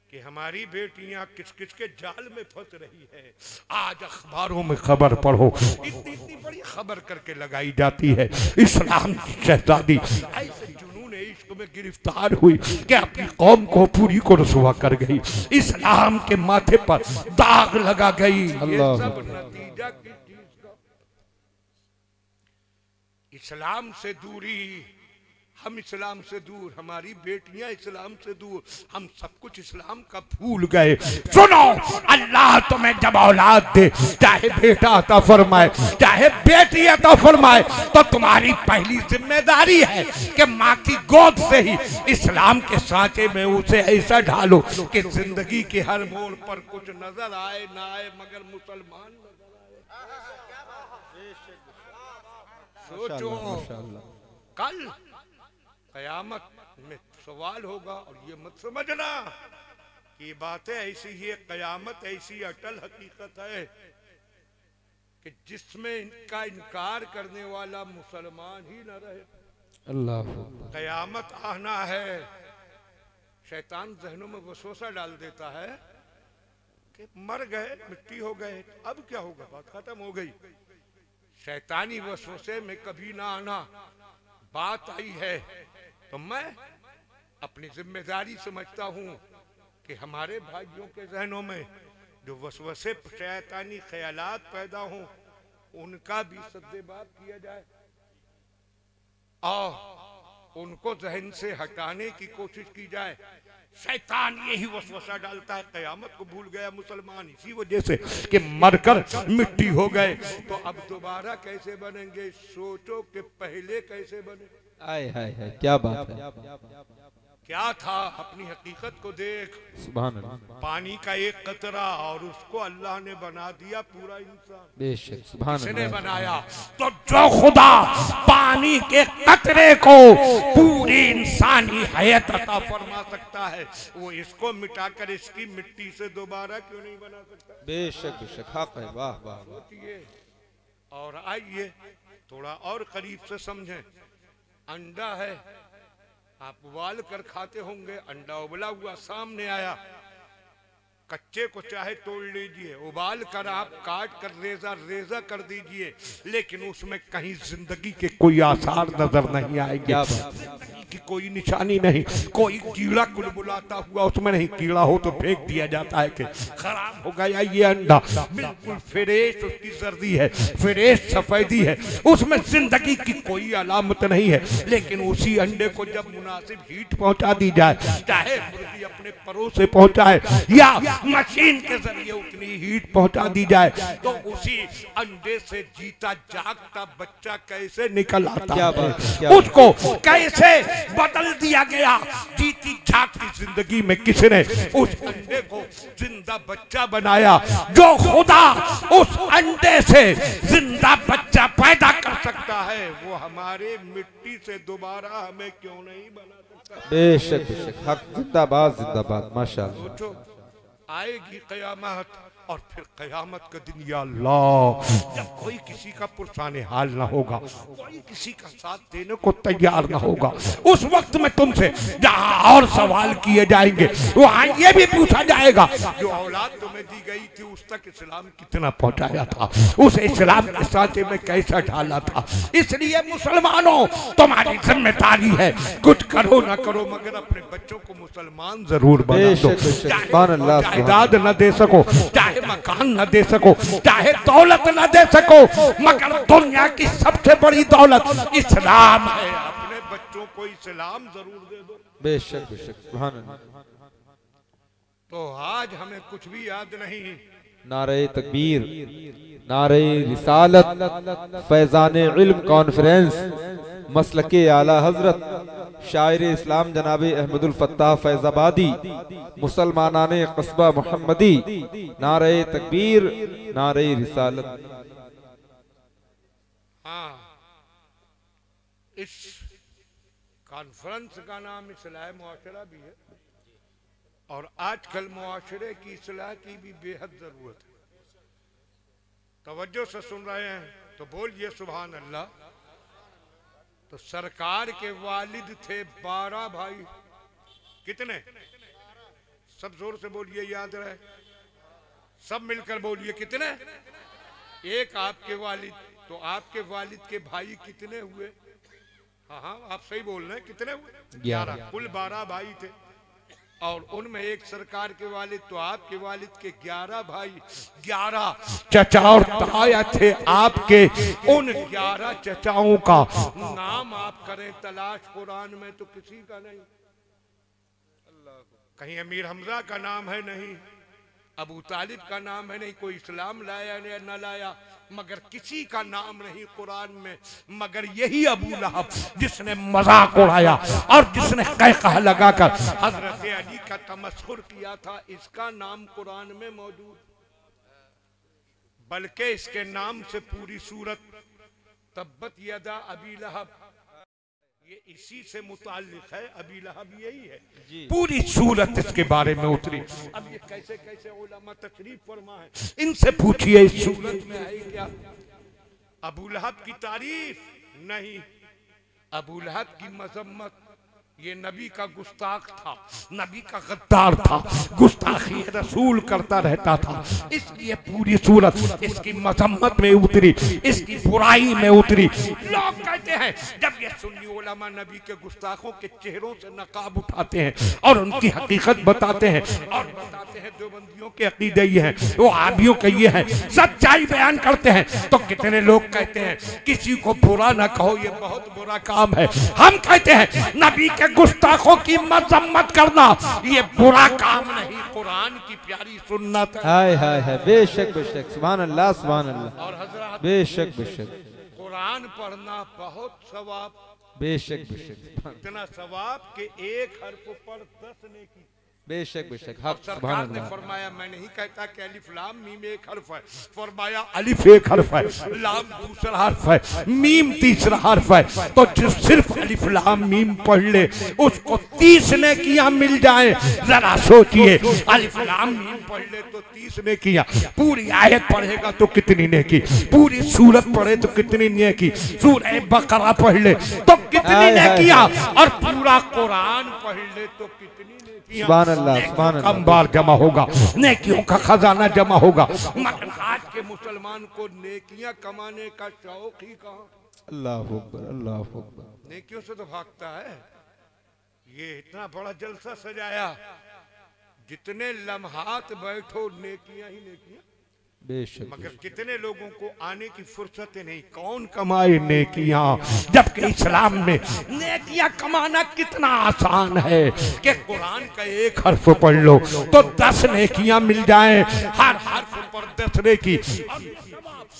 कि हमारी बेटियां किस किस के जाल में फंस रही है। आज अखबारों में खबर पढ़ो, इतनी इतनी बड़ी खबर करके लगाई जाती है इस्लाम की शहजादी ऐसे जुनून इश्क में गिरफ्तार हुई कि अपनी कौम को पूरी को रसवा कर गई, इस्लाम के माथे पर दाग लगा गई। ये सब नतीजा की चीज का इस्लाम से दूरी। हम इस्लाम से दूर, हमारी बेटियां इस्लाम से दूर, हम सब कुछ इस्लाम का भूल गए। सुनो, अल्लाह तुम्हें जब औलाद दे, चाहे बेटा अता फरमाए चाहे बेटी अता फरमाए, तो तुम्हारी पहली जिम्मेदारी है कि माँ की गोद से ही इस्लाम के सांचे में उसे ऐसा ढालो कि जिंदगी के हर मोड़ पर कुछ नजर आए ना आए मगर मुसलमान नजर आए। सोचो, कल कयामत में सवाल होगा और ये मत समझना कि बातें ऐसी ही, कयामत ऐसी अटल हकीकत है कि जिसमें इनका इनकार करने वाला मुसलमान ही न रहे। अल्लाह, कयामत आना है। शैतान जहनों में वसवसा डाल देता है कि मर गए, मिट्टी हो गए, अब क्या होगा, बात खत्म हो गई। शैतानी वसवसे में कभी ना आना। बात आई है तो मैं अपनी जिम्मेदारी समझता हूं कि हमारे भाइयों के जहनों में जो वसवसे शैतानी ख्यालात पैदा हों उनका भी सद्देबाब किया जाए और उनको जहन से हटाने की कोशिश की जाए। शैतान यही वसवसा डालता है, कयामत को भूल गया मुसलमान इसी वजह से कि मरकर मिट्टी हो गए तो अब दोबारा कैसे बनेंगे। सोचो कि पहले कैसे बने। आय हाय हाय, क्या बात है। क्या था, अपनी हकीकत को देख। सुभान अल्लाह। पानी का एक कतरा और उसको अल्लाह ने बना दिया पूरा इंसान। बेशक, सुभान अल्लाह। किसने बनाया? तो जो खुदा पानी के कतरे को पूरी इंसानी हयात अता फरमा सकता है वो इसको मिटाकर इसकी मिट्टी से दोबारा क्यों नहीं बना सकता? बेशक बेशक हक है। वाह वाह। सोचिए और आइए थोड़ा और करीब से समझें। अंडा है, आप उबाल कर खाते होंगे, अंडा उबला हुआ सामने आया, कच्चे को चाहे तोड़ लीजिए, उबाल कर आप काट कर रेजा रेजा कर दीजिए, लेकिन उसमें कहीं जिंदगी के कोई आसार नजर नहीं आएंगे, जिंदगी की कोई निशानी नहीं, कोई कीड़ा कुलबुलाता हुआ उसमें नहीं। कीड़ा हो तो फेंक दिया जाता है कि खराब हो गया ये अंडा, बिल्कुल फ्रेश उसकी जर्दी है, फ्रेश सफेदी है, उसमें जिंदगी की कोई अलामत नहीं है। लेकिन उसी अंडे को जब मुनासिब हीट पहुंचा दी जाए, चाहे मुर्गी अपने परों से पहुंचाए या मशीन के जरिए उतनी हीट पहुंचा दी जाए, तो उसी अंडे से जीता जागता बच्चा कैसे निकल आता है, उसको कैसे बदल दिया गया। जीती जागती जिंदगी में किसने उस अंडे को जिंदा बच्चा बनाया? जो खुदा उस अंडे से जिंदा बच्चा पैदा कर सकता है वो हमारे मिट्टी से दोबारा हमें क्यों नहीं बना सकता? बेशक बेशक हक। जिंदाबाद जिंदाबाद। माशाअल्लाह। सोचो, आएगी कयामत, और फिर क़यामत के दिन या अल्लाह जब कोई किसी का पुरसाने हाल ना होगा, कोई किसी का साथ देने को तैयार ना होगा, उस वक्त में तुमसे जहां और सवाल किए जाएंगे वहां ये भी पूछा जाएगा जो औलाद तुम्हें दी गई थी उस तक इस्लाम कितना पहुंचाया था, उस इस्लाम के सांचे में कैसा ढाला था। इसलिए मुसलमानों तुम्हारी जिम्मेदारी है, कुछ करो ना करो मगर अपने बच्चों को मुसलमान जरूर बना दो। चाहे जायदाद न दे सको, चाहे मकान न दे सको, चाहे दौलत न दे सको, मगर दुनिया की सबसे बड़ी दौलत इस्लाम है। अपने बच्चों को इस्लाम जरूर दे दो। बेशक बेशक, सुभान अल्लाह। तो आज हमें कुछ भी याद नहीं। नारे तकबीर, नारे रिसालत, फैजान इल्म कॉन्फ्रेंस, मसलके आला हजरत शायर इस्लाम जनाब अहमदुल फत्ताह फैजाबादी, मुसलमानाने कस्बा मोहम्मदी, नारे तकबीर, नारे रिसालत। हाँ, इस कॉन्फ्रेंस का नाम इस्लाह मुआशरा भी है और आजकल मुआशरे की इस्लाह की भी बेहद जरूरत है। तवज्जो से सुन रहे हैं तो बोलिए सुभान अल्लाह। तो सरकार के वालिद थे 12 भाई। कितने? सब जोर से बोलिए, याद रहे, सब मिलकर बोलिए कितने? एक आपके वालिद, तो आपके वालिद के भाई कितने हुए? हाँ हाँ आप सही बोल रहे हैं, कितने हुए? 11। कुल 12 भाई थे और उनमें एक सरकार के वालिद, तो आपके वालिद के 11 भाई, 11 चचा और ताया थे आपके। उन 11 चचाओं का नाम आप करें तलाश कुरान में तो किसी का नहीं। कहीं अमीर हमजा का नाम है नहीं, अबू तालिब का नाम है नहीं, कोई इस्लाम लाया या न लाया, मगर किसी का नाम नहीं कुरान में, मगर यही अबू लहब जिसने मजाक उड़ाया और जिसने कहकहा लगाकर हजरत अली का तमस्खुर किया था, इसका नाम कुरान में मौजूद। बल्कि इसके नाम से पूरी सूरत तब्बत यदा अबी लहब, ये इसी से मुताल्लिक है, अबी लहब यही है। पूरी सूरत इसके बारे में उतरी। अब ये कैसे कैसे उलमा तशरीफ फरमा है, इनसे पूछिए इस सूरत में है क्या? अबू लहब की तारीफ नहीं, अबू लहब की मजम्मत। ये नबी का गुस्ताख था, नबी का गद्दार था, गुस्ताखी रसूल करता रहता था, इसलिए पूरी सूरत इसकी मजम्मत में उतरी, इसकी बुराई में उतरी। लोग कहते हैं जब ये सुन्नी उलमा नबी के गुस्ताखों के चेहरों से नकाब उठाते हैं और उनकी हकीकत बताते हैं और बताते हैं देवबंदियों के अकीदे ये हैं, वो आबियों के ये हैं, सच्चाई बयान करते हैं, तो कितने लोग कहते हैं किसी को बुरा ना कहो, ये बहुत बुरा काम है। हम कहते हैं नबी के गुस्ताखों की मजम्मत करना ये बुरा काम नहीं, कुरान की प्यारी सुन्नत है। हाय हाय हाय, बेशक बेशक, सुभान अल्लाह सुभान अल्लाह। और हजरत बेशक बेशक, कुरान पढ़ना बहुत सवाब, बेशक बेशक, इतना सवाब के एक हर्फ पर 10 नेकी। बेशक बेशक, हक सुभान सरकार ने अल्लाह। फरमाया, मैं नहीं कहता कि अलिफ लाम मीम एक हर्फ है, फरमाया अलिफ एक हर्फ है, लाम दूसरा हर्फ है, मीम तीसरा हर्फ है, तो जो सिर्फ अलिफ लाम मीम पढ़ ले उसको 30 नेकियां मिल जाए। जरा सोचिए, अलिफ लाम मीम पढ़ ले तो 30 नेकियां, पूरी आयत पढ़ेगा तो कितनी नेकी, पूरी सूरत पढ़े तो कितनी नेकी, सूरह बकरा पढ़ ले तो कितनी नेकियां, और पूरा कुरान पढ़ ले तो कितनी सुभान अल्लाह सुभान अल्लाह। अंबार जमा होगा, नेकियों का खजाना जमा होगा। मगर आज के मुसलमान को नेकियां कमाने का शौक ही कहाँ? अल्लाह अकबर अल्लाह अकबर। नेकियों से तो भागता है। ये इतना बड़ा जलसा सजाया, जितने लम्हात बैठो नेकियां ही नेकियां, बेशक मगर कितने लोगों को आने की फुर्सत नहीं, कौन कमाए नेकियां, जबकि इस्लाम में नेकियां कमाना कितना आसान है कि कुरान का एक हर्फ पढ़ लो तो 10 नेकियां मिल जाएं, हर हर्फ पर 10 नेकी।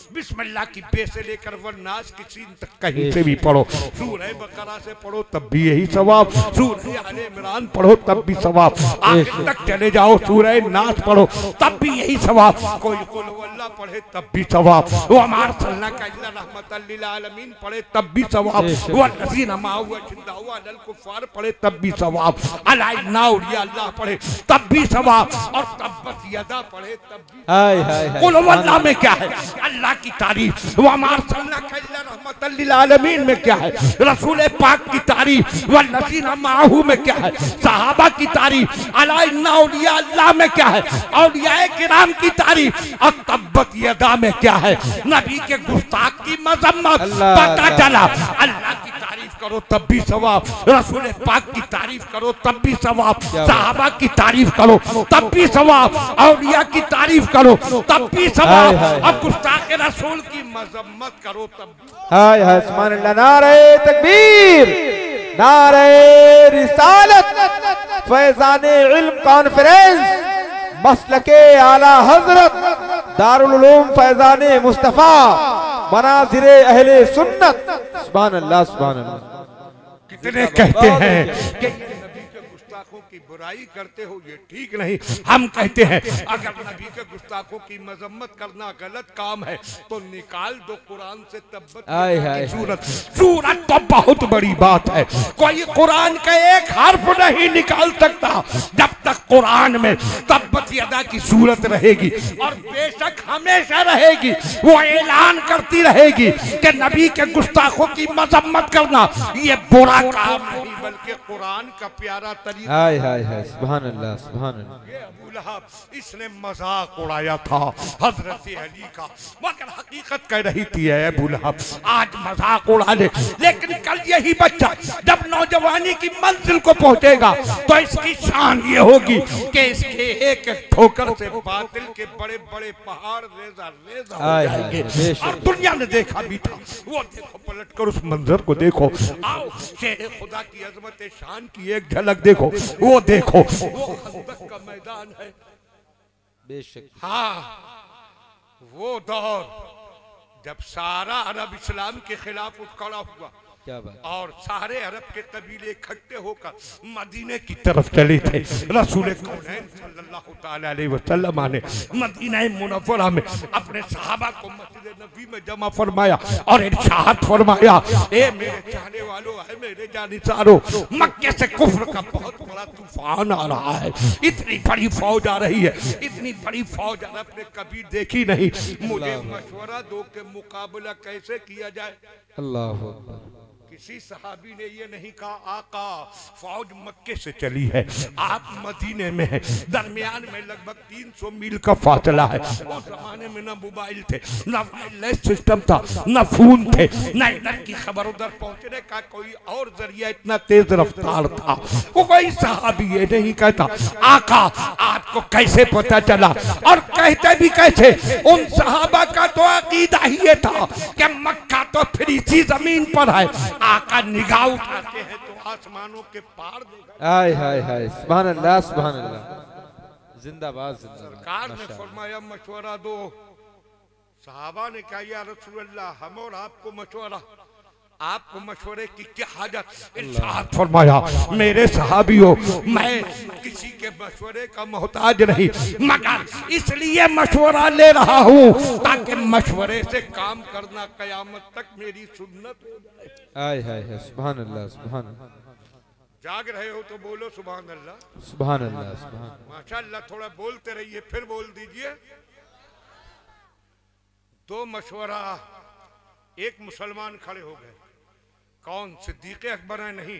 बिस्मिल्लाह की बे से लेकर वन्नास की सीन तक कहीं से भी पढ़ो, सूरह बकरा बकरा से पढ़ो तब भी यही सवाब, सूरह आले इमरान पढ़ो तब भी सवाब, आखिर तक चले जाओ सूरह नास पढ़ो तब भी यही सवाब, कोई कुल हुवल्लाह पढ़े तब भी सवाब, वो हमार सल्लल्लाहु अलैहि रहमतल लिल आलमीन पढ़े तब भी सवाब, वो नज़ीर माऊ अशिद्दाउ अलल कुफ़ार पढ़े तब भी सवाब, अला इन्ना औलिया अल्लाह पढ़े तब भी सवाब, और तब्बत यदा पढ़े तब भी। हाय हाय हाय, कुल हुवल्लाह में क्या है? अल्लाह की तारीफ। वो हमार सल्लल्लाहु अलैहि रहमतल लिल आलमीन में क्या है? रसूल पाक की तारीफ। व नज़ीर माऊ में क्या है? सहाबा की तारीफ। अला इन्ना औलिया अल्लाह में क्या है? औलियाए किराम की तारीफ। और तब्बत यदा में क्या है? नबी के गुस्ताख की मजम्मत। पता चला अल्लाह की तारीफ करो तब भी सवाब, रसूल पाक की तारीफ करो तब भी सवाब, सहाबा की तारीफ करो तब भी सवाब, औलिया की तारीफ करो तब भी सवाब, और गुस्ताख रसूल की मजम्मत करो तब भी। हाय हाय, सुभान अल्लाह। नारे तकबीर, नारे रिसालत, फैज़ाने इल्म कॉन्फ्रेंस, मसलके आला हजरत दारुल उलूम फैज़ाने मुस्तफा, मनाज़िरे अहले सुन्नत। सुभान अल्लाह, सुभान अल्लाह। कितने कहते हैं कि नबी के गुस्ताखों की बुराई करते हो, ये ठीक नहीं। हम कहते हैं अगर नबी के गुस्ताखों की मजम्मत करना गलत काम है तो निकाल दो कुरान से तब्बत की सूरत। सूरत तो बहुत बड़ी बात है, कोई कुरान का एक हर्फ नहीं निकाल सकता जब तक कुरान में तब्बत यदा की सूरत रहेगी, और बेशक हमेशा रहेगी। वो ऐलान करती रहेगी कि नबी के गुस्ताखों की मजम्मत करना ये बुरा काम नहीं बल्कि कुरान का प्यारा तरीका। हाय हाय हाय, सुभान अल्लाह, सुभान अल्लाह। ये अबू लहब इसने मजाक उड़ाया था हजरत अली का, मगर हकीकत कह रही थी है अबू लहब आज मजाक उड़ा ले, लेकिन कल यही बच्चा जब नौजवानी की मंजिल को पहुंचेगा तो इसकी शान ये होगी कि इसके एक एक ठोकर से बातिल के बड़े बड़े पहाड़ रेजा रेजा हो जाएंगे। और दुनिया ने देखा भी था, वो देखो पलट कर उस मंजर को देखो, आओ शेर खुदा की अजमत शान की एक झलक देखो, वो देखो वो खंदक का मैदान है। बेशक हाँ, वो दौर जब सारा अरब इस्लाम के खिलाफ उठ खड़ा हुआ, क्या बात, और सारे अरब के कबीले इकट्ठे होकर मदीने की तरफ चले थे। रसूल कौनैन सल्लल्लाहु ताला अलैहि वसल्लम ने मदीना मुनव्वरा में अपने सहाबा को मस्जिद नबी में जमा फरमाया और इरशाद फरमाया, ए मेरे चाहने वालों, है मेरे जानिसारों, मक्के से कुफ्र का बहुत बड़ा तूफान आ रहा है। इतनी बड़ी फौज आ रही है, इतनी बड़ी फौज अरब ने कभी देखी नहीं। मुझे मशवरा दो के मुकाबला कैसे किया जाए। अल्लाह। किसी सहाबी ने ये नहीं कहा आका फौज मक्के से चली है, आप मदीने में हैं, दरमियान में लगभग 300 मील का फासला है। उस जमाने में न मोबाइल थे, न वायरलेस सिस्टम था, न फोन थे, न इधर की खबर उधर पहुंचने का कोई और जरिया इतना तेज रफ्तार था। वो कोई सहाबी ये नहीं कहता आका आपको कैसे पता चला, और कहते भी कैसे, उन सहाबा का तो अकीदा ही ये था कि मक्का तो फिर इसी जमीन पर है, आका निगाह उठाते हैं तो आसमानों के पार देखा। हाय हाय हाय, सुभान अल्लाह, सुभान अल्लाह, जिंदाबाद जिंदाबाद। सरकार ने फरमाया मशवरा दो, सहाबा ने कहा या रसूल अल्लाह हम और आपको मशवरा, आपको मशवरे की क्या हाजत। इरशाद फरमाया मेरे सहाबियों, मैं किसी के मशवरे का मोहताज नहीं, मगर इसलिए मशवरा ले रहा हूँ ताकि मशवरे से काम करना कयामत तक मेरी सुन्नत हो जाए। हाय हाय हाय, सुभान अल्लाह, सुभान अल्लाह। जाग रहे हो तो बोलो सुभान अल्लाह, सुभान अल्लाह, सुभान। माशाअल्लाह, थोड़ा बोलते रहिए, फिर बोल दीजिए। दो मशवरा, एक मुसलमान खड़े हो गए, कौन? सिद्दीक़ अकबर है नहीं,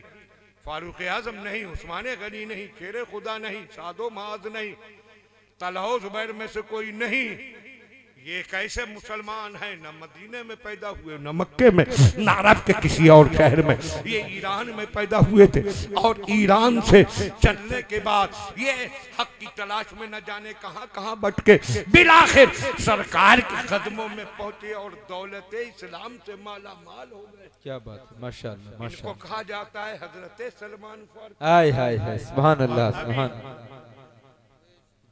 फारूक आजम नहीं, उस्मान गनी नहीं, शेर खुदा नहीं, सादो माज नहीं, तलहो जुबैर में से कोई नहीं। ये कैसे मुसलमान है? न मदीने में पैदा हुए, न मक्के में, न अरब के किसी और शहर में, ये ईरान में पैदा हुए थे। और ईरान से चलने के बाद ये हक की तलाश में न जाने कहां कहां भटके, बिलाखिर सरकार के कदमों में पहुंचे और दौलत इस्लाम से माला माल हो गए। क्या बात, माशाअल्लाह, इनको माशाअल्लाह। कहा जाता है हजरत सलमान फारूकी। हाय हाय हाय, सुभान अल्लाह, सुभान।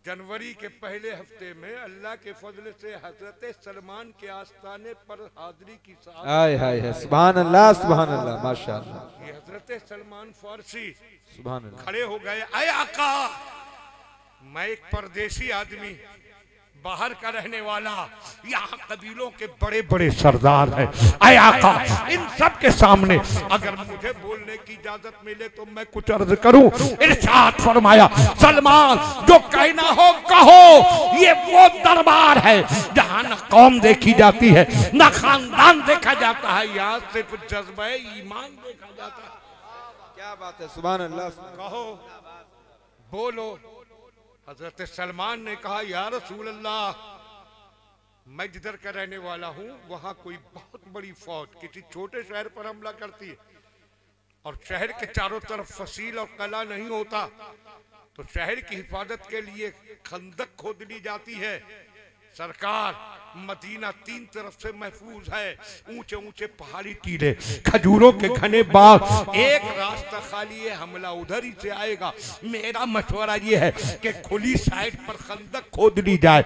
जनवरी के पहले हफ्ते में अल्लाह के फजल से हजरत सलमान के आस्थाने पर हाजिरी की साथ, हाय हाय हाय, सुभान अल्लाह, सुभान अल्लाह, माशाअल्लाह। ये हजरत सलमान फारसी सुभान अल्लाह। खड़े हो गए, अय आका, मैं एक परदेसी आदमी, बाहर का रहने वाला, यहाँ कबीलों के बड़े बड़े सरदार हैं, अय आका, इन सब के सामने अगर मुझे बोलने की इजाजत मिले तो मैं कुछ अर्ज करूं। इरशाद फरमाया, सलमान जो कहना हो कहो, ये वो दरबार है जहाँ न कौम देखी जाती है, न खानदान देखा जाता है, यहाँ सिर्फ जज्बा ईमान देखा जाता है। क्या बात है, सुभान अल्लाह। कहो, बोलो। हजरत सलमान ने कहा, या रसूल अल्लाह, मैं जिधर का रहने वाला हूँ वहाँ कोई बहुत बड़ी फौज किसी छोटे शहर पर हमला करती है और शहर के चारों तरफ फसील और कला नहीं होता, तो शहर की हिफाजत के लिए खंदक खोद ली जाती है। सरकार, मदीना तीन तरफ से महफूज है, ऊंचे ऊंचे पहाड़ी टीले, खजूरों के घने बाग, एक रास्ता खाली है, हमला उधर ही से आएगा। मेरा मशवरा ये है कि खुली साइड पर खंदक खोद ली जाए।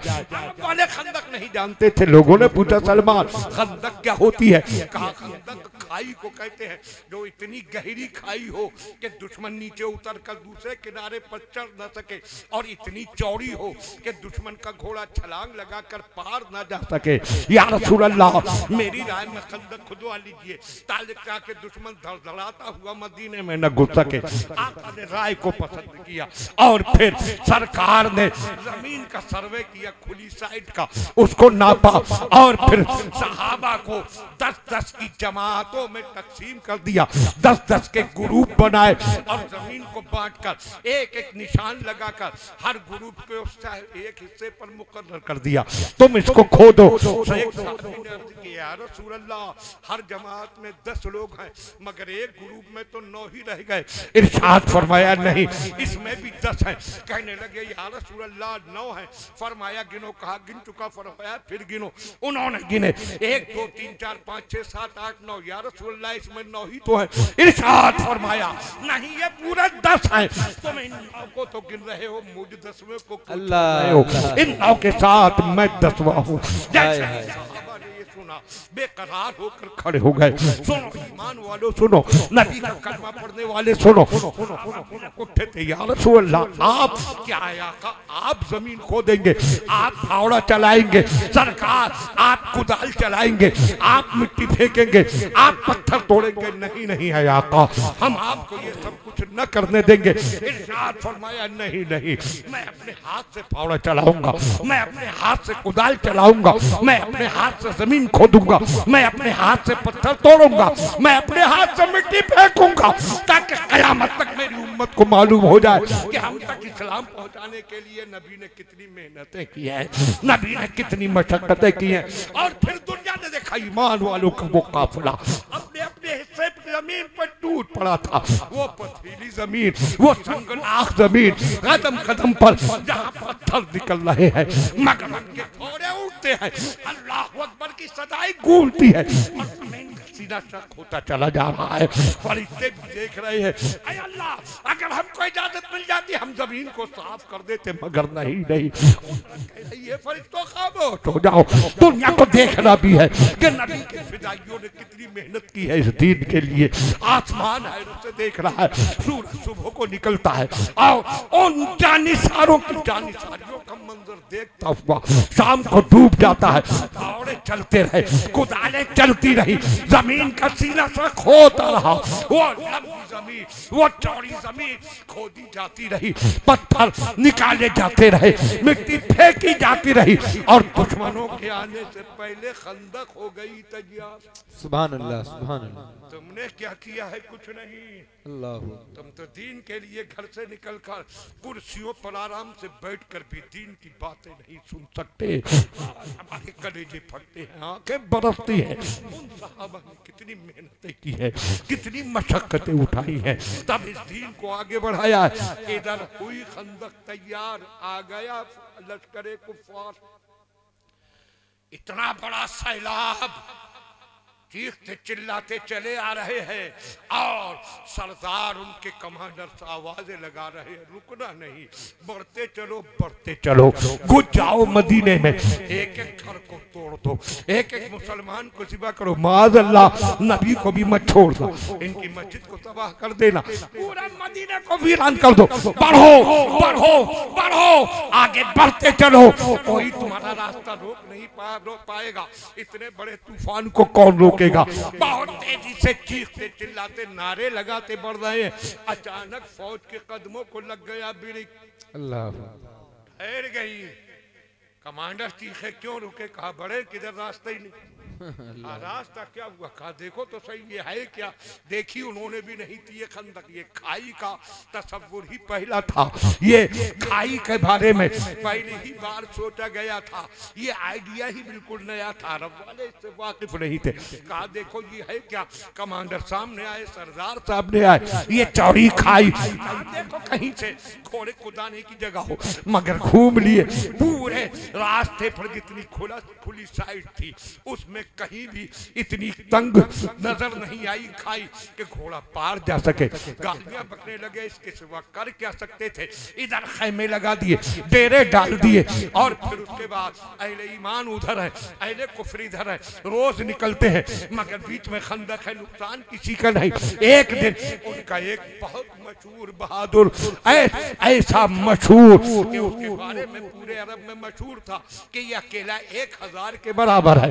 वाले खंदक नहीं जानते थे। लोगों ने पूछा, सलमान खंदक क्या होती है? कहा, खंदक खाई को कहते हैं जो इतनी गहरी खाई हो कि दुश्मन नीचे उतर कर दूसरे किनारे पर चढ़ न सके, और इतनी चौड़ी हो कि दुश्मन का घोड़ा छलांग लगाकर पार न जा सके। या रसूल अल्लाह, मेरी राय में खंदक खुदवा लीजिए ताकि दुश्मन धड़धड़ाता हुआ मदीने में न घुस सके। आका ने राय को पसंद किया और फिर सरकार ने जमीन का सर्वे किया, खुली साइड का, उसको नापा और फिर सहाबा को 10-10 की जमातों में तकसीम कर दिया, 10-10 के ग्रुप बनाए और जमीन को बांटकर एक एक निशान लगाकर हर ग्रुप को एक हिस्से पर मुकर्रर कर दिया, तुम इसको खोदो। एक साथी ने अर्ज किया, रसूल अल्लाह, हर जमात में 10 लोग हैं मगर एक ग्रुप में तो 9 ही रह गए। इरशाद फरमाया, नहीं, इसमें भी 10 हैं। कहने लगे, या रसूल अल्लाह 9 हैं। फरमाया, गिनो। कहा, गिन चुका। फरमाया, फिर गिनो। उन्होंने गिने, 1 2 3 4 5 6 7 8 9। या रसूल अल्लाह, इसमें 9 ही तो है। इरशाद फरमाया, नहीं, ये पूरा 10 है। तुम इन 9 को तो गिन रहे हो, मुझ 10वें को अल्लाह, इन 9 के साथ मैं 10वां हूँ। सहाबा ने ये सुना, बेकरार होकर खड़े हो गए। सुनो ईमान वालों, सुनो, नबी का कलमा पढ़ने वाले, सुनो। उठे थे, या रसूल अल्लाह, आप क्या आया का, आप जमीन खोदेंगे, आप फावड़ा चलाएंगे, सरकार आप कुदाल चलाएंगे, आप मिट्टी फेंकेंगे, आप पत्थर तोड़ेंगे। नहीं नहीं है आका, हम आपको ये सब कुछ न करने देंगे। इरशाद फरमाया, नहीं नहीं, मैं अपने हाथ से फावड़ा चलाऊंगा, मैं अपने हाथ से कुदाल चलाऊंगा, मैं अपने हाथ से जमीन खोदूंगा, मैं अपने हाथ से पत्थर तोड़ूंगा, मैं अपने हाथ से मिट्टी फेंकूंगा, ताकि कयामत तक मेरी उम्मत को मालूम हो जाए कि हम तक इस्लाम पहुंचाने के लिए नबी ने कितनी मेहनतें की है, नबी ने कितनी मशक्कतें की हैं। और फिर दुनिया ने देखा ईमान वालों का वो काफिला अपने अपने हिस्से जमीन पर टूट पड़ा था। वो पथरीली जमीन, वो संगनाख जमीन, कदम कदम पर जहाँ पत्थर निकल रहे हैं, मगर उनके थोड़े उठते हैं, अल्लाह अकबर की सदाई गूंजती है और जमीन का सीधा शक होता चला जा रहा है। फरिश्ते भी देख रहे हैं, ऐ अल्लाह, अगर हमको इजाजत मिल जाती हम जमीन को साफ कर देते, मगर नहीं नहीं, ये फरिश्तों खामोश हो जाओ। दुनिया को देखना भी है कि नबी के फिदाइयों ने कितनी मेहनत की है इस दीन के लिए। आसमान है उसे देख रहा है, सूरज सुबह को निकलता है और उन जानिसारों की जानिसारियों का मंजर देखता हुआ शाम को डूब जाता है। फावड़े चलते रहे, कुदालें चलती रही, जमीन का सीना सा खोदता रहा, वो लंबी जमीन, वो चौड़ी जमीन खोदी जाती रही, पत्थर निकाले जाते रहे, मिट्टी फेंकी जाती रही और दुश्मनों के आने से पहले खंदक हो गई तैयार। सुभान अल्लाह, सुभान अल्लाह। तुमने क्या किया है? कुछ नहीं। अल्लाह, तुम तो दीन के लिए घर से निकलकर कुर्सियों पर आराम से बैठकर भी दीन की बातें नहीं सुन सकते। हमारे कलेजे फटते हैं, आंखें बरसती हैं। उन सहाबा ने कितनी मेहनतें की है, कितनी मशक्कतें उठाई हैं, तब इस दीन को आगे बढ़ाया है। इधर हुई खंदक तैयार, आ गया लश्करे कुफार, इतना बड़ा सैलाब चीखते चिल्लाते चले आ रहे हैं और सरदार उनके कमांडर से आवाजें लगा रहे हैं, रुकना नहीं, बढ़ते चलो, घुस जाओ मदीने में, एक एक घर को तोड़ दो, एक एक मुसलमान को ज़िबा करो, माज़ अल्लाह नबी को भी मत छोड़ दो, इनकी मस्जिद को तबाह कर देना, पूरा मदीने को वीरान कर दो, बढ़ो, आगे बढ़ते चलो, कोई तुम्हारा रास्ता रोक पाएगा, इतने बड़े तूफान को कौन रोकेगा। बहुत तेजी से चीखते चिल्लाते नारे लगाते बढ़ रहे हैं। अचानक फौज के कदमों को लग गया बिरिक, अल्लाह ठहर गई। कमांडर चीखे, क्यों रुके? कहा बड़े किधर रास्ता ही नहीं। रास्ता क्या हुआ? कहा देखो तो सही, ये है क्या? देखी उन्होंने भी नहीं थी ये खंदक, ये खाई का तसव्वुर ही पहला था, ये खाई के बारे में पहली ही बार सोचा गया था, ये आइडिया ही बिल्कुल नया था, अरब वाले इससे वाकिफ नहीं थे। कहा देखो ये है क्या? कमांडर सामने आए, सरदार सामने आए, ये चौड़ी खाई, देखो कहीं से घोड़े कुदाने की जगह हो, मगर घूम लिए पूरे रास्ते पर जितनी खुली साइड थी उसमें कहीं भी इतनी तंग नजर नहीं आई खाई कि घोड़ा पार जा सके। गालियां बकने लगे, इसके सिवा कर क्या सकते थे? इधर खैमे लगा दिए, डेरे डाल दिए, और फिर उसके बाद अहले ईमान उधर है, अहले कुफ्र इधर है, रोज निकलते हैं, मगर बीच में खंदक है, नुकसान किसी का नहीं। एक दिन उनका एक बहुत मशहूर बहादुर, ऐसा मशहूर कि उसके बारे में पूरे अरब में मशहूर था कि ये अकेला 1000 के बराबर है।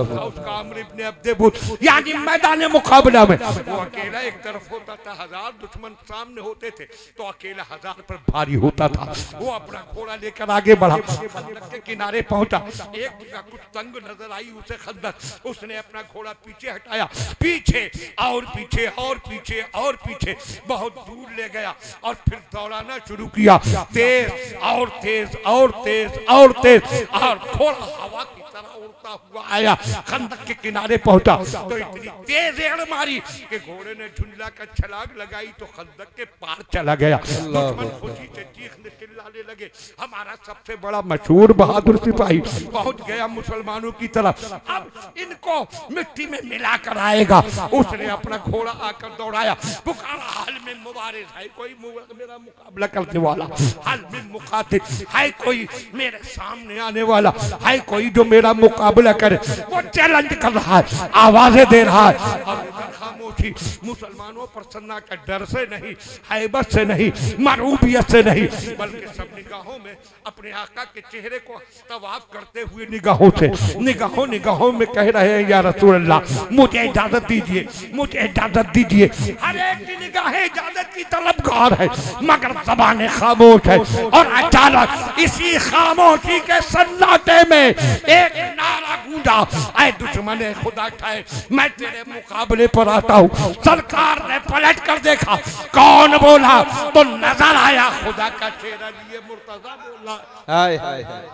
उसका अम्र इब्ने अब्दे बुत, यानी मैदान मुकाबला में वो अकेला एक तरफ होता था, 1000 दुश्मन सामने होते थे, तो अकेला 1000 पर भारी होता था। वो अपना घोड़ा लेकर आगे बढ़ा, खंदक के किनारे पहुंचा, एक जगह कुछ तंग नजर आई उसे खंदक, उसने अपना घोड़ा पीछे हटाया, पीछे और पीछे और पीछे और पीछे, बहुत दूर ले गया, और फिर दौड़ाना शुरू किया, तेज और तेज और तेज और तेज, और घोड़ा हवा की तरह उड़ता हुआ आया, खंदक के किनारे पहुंचा तो इतनी तेज एड़ मारी कि घोड़े ने झुंझला कर छलांग लगाई तो खंदक के पार चला गया। दुश्मन खुशी से चीखने चिल्लाने लगे, हमारा सबसे बड़ा मशहूर बहादुर सिपाही पहुंच गया मुसलमानों की तरफ, अब इनको मिट्टी में मिलाकर आएगा। उसने अपना घोड़ा आकर दौड़ाया, पुकारा, हल में मुबारिज है कोई मेरा मुकाबला करने वाला, हल में मुखातिब है कोई मेरे सामने आने वाला, है कोई जो मेरा मुकाबला करे। वो चैलेंज कर रहा है, आवाजें दे रहा है, और खामोशी, मुसलमानों पर सन्ना का डर से नहीं, हैबत से नहीं, मरूबियत से नहीं, बल्कि सब निगाहों में अपने आका के चेहरे को तवाफ करते हुए निगाहों में कह रहे हैं, या रसूल अल्लाह मुझे इजाजत दीजिए, मुझे इजाजत दीजिए। हर एक की निगाहें इजाजत की तलबगार है, मगर ज़बानें खामोश है। और अचानक इसी खामोशी के सन्नाटे में एक नारा गूंजा, ऐ दुश्मन खुदा ठाए, मैं तेरे मुकाबले पर आता हूँ। सरकार ने पलट कर देखा, कौन बोला तो नजर आया खुदा का चेहरा लिए मुर्तजा बोला। हाय हाय हाय,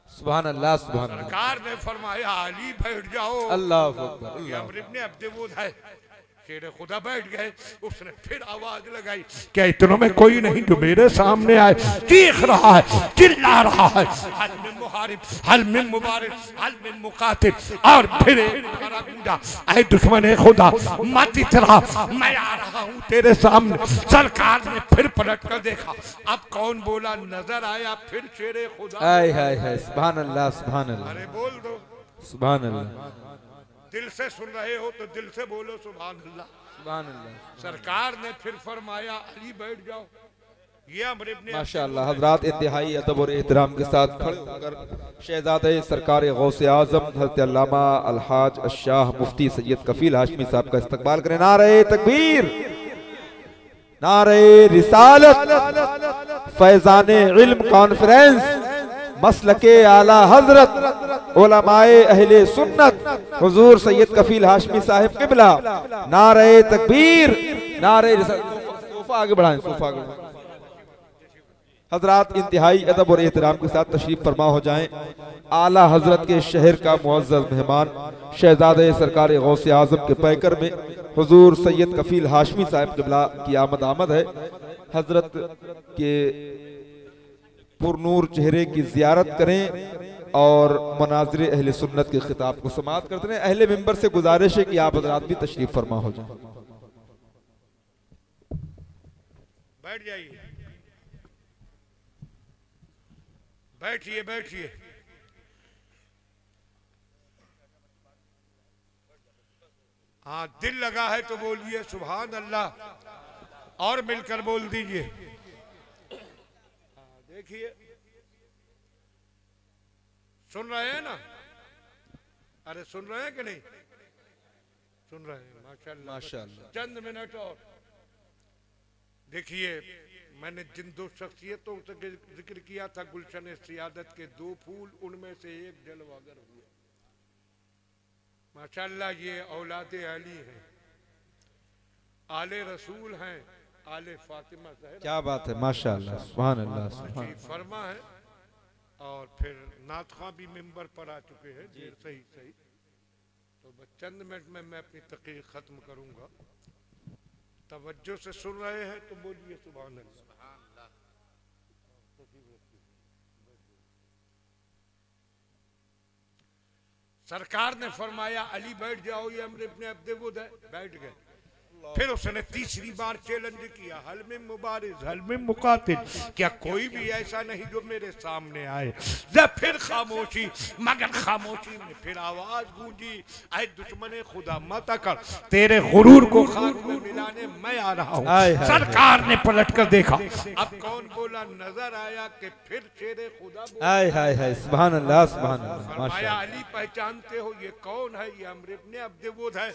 सुभान अल्लाह सुभान अल्लाह। सरकार ने फरमाया, अली बैठ जाओ। अल्लाह अकबर। ये अम्र इब्ने अब्दे बुत है, शेर खुदा बैठ गए। उसने फिर आवाज लगाई, क्या इतनों में कोई नहीं जो मेरे सामने आए? चीख रहा है, चिल्ला रहा है, हल में मुहारिब, हल में मुबारिक, हल में मुकातिल। और फिर ऐ दुश्मन खुदा मत इतरा, मैं आ रहा हूँ तेरे सामने। सरकार ने फिर पलट कर देखा, अब कौन बोला नजर आया, फिर शेर खुदा। हाय हाय हाय, सुभान अल्लाह सुभान अल्लाह। अरे बोल दो सुभान अल्लाह, दिल से सुन रहे हो तो दिल से बोलो सुभान अल्लाह। सुभान अल्लाह। सरकार ने फिर फरमाया, अली बैठ जाओ। ये अम्र इब्ने माशाअल्लाह, हजरात इंतहाई अदब और एहतराम के साथ खड़े होकर शहजादे सरकार गौसे आजम हज़रत अल्लामा अलहाज अशाह मुफ्ती सैयद कफील हाशमी साहब का इस्तकबाल करें। नारे तकबीर, नारे रिसालत, फैज़ाने इल्म कॉन्फ्रेंस, मसलके आला हजरत उलमाए अहले सुन्नत हुजूर सैयद कफील हाशमी साहिब किबला। नारे तकबीर, नारे रिसालत। सोफा आगे बढ़ाएं, सोफा आगे बढ़ाएं। हजरात इंतहाई अदब और एहतराम के साथ तशरीफ फरमा हो जाएं। आला हजरत के शहर का मुअज़्ज़ज़ मेहमान शहजादे सरकार गौसे आजम के पैकर में हुजूर सैयद कफील हाशमी साहिब किबला की आमद है। हजरत के पुरनूर चेहरे की जियारत करें, और मनाज़िर अहले सुन्नत के खिताब को समाअत करते हैं। अहले मिंबर से गुजारिश है कि आप हज़रात भी तशरीफ फरमा हो जाए। बैठ जाइए, बैठिए बैठिए। हाँ, दिल लगा है तो बोलिए सुभान अल्लाह, और मिलकर बोल दीजिए। देखिए, सुन रहे हैं ना? अरे सुन रहे हैं कि नहीं? सुन रहे हैं, माशाअल्लाह माशाअल्लाह। चंद मिनट और देखिए, मैंने जिन दो शख्सियतों से जिक्र किया था गुलशन सियादत के दो फूल, उनमें से एक जलवागर हुए। माशाअल्लाह ये औलादे अली हैं, आले रसूल हैं, आले फातिमा ज़हरा। क्या बात है, माशाअल्लाह, सुभान अल्लाह, सुभान फरमा है। और फिर नात खां भी मिंबर पर आ चुके हैं, देर सही सही। तो बस चंद मिनट में मैं अपनी तकरीर खत्म करूंगा। तवज्जो से सुन रहे हैं तो बोलिए सुभान अल्लाह। सरकार ने फरमाया अली बैठ जाओ, ये अमर इब्ने अब्दुवुद है। बैठ गए। फिर उसने तीसरी बार चैलेंज किया, हल में मुबारिज हल में मुकातिल, क्या कोई भी ऐसा नहीं जो मेरे सामने आए। जब फिर खामोशी, मगर खामोशी में फिर आवाज गूंजी, ऐ दुश्मन खुदा मत कर, तेरे गुरूर को खाक में मिलाने मैं आ रहा हूँ। सरकार ने पलट कर देखा, अब कौन बोला? नजर आया कि फिर शेरे खुदा बोला। सुभान अल्लाह, सुभान अल्लाह। फरमाया अली पहचानते हो ये कौन है? ये अमर इब्ने अब्दुवुद है।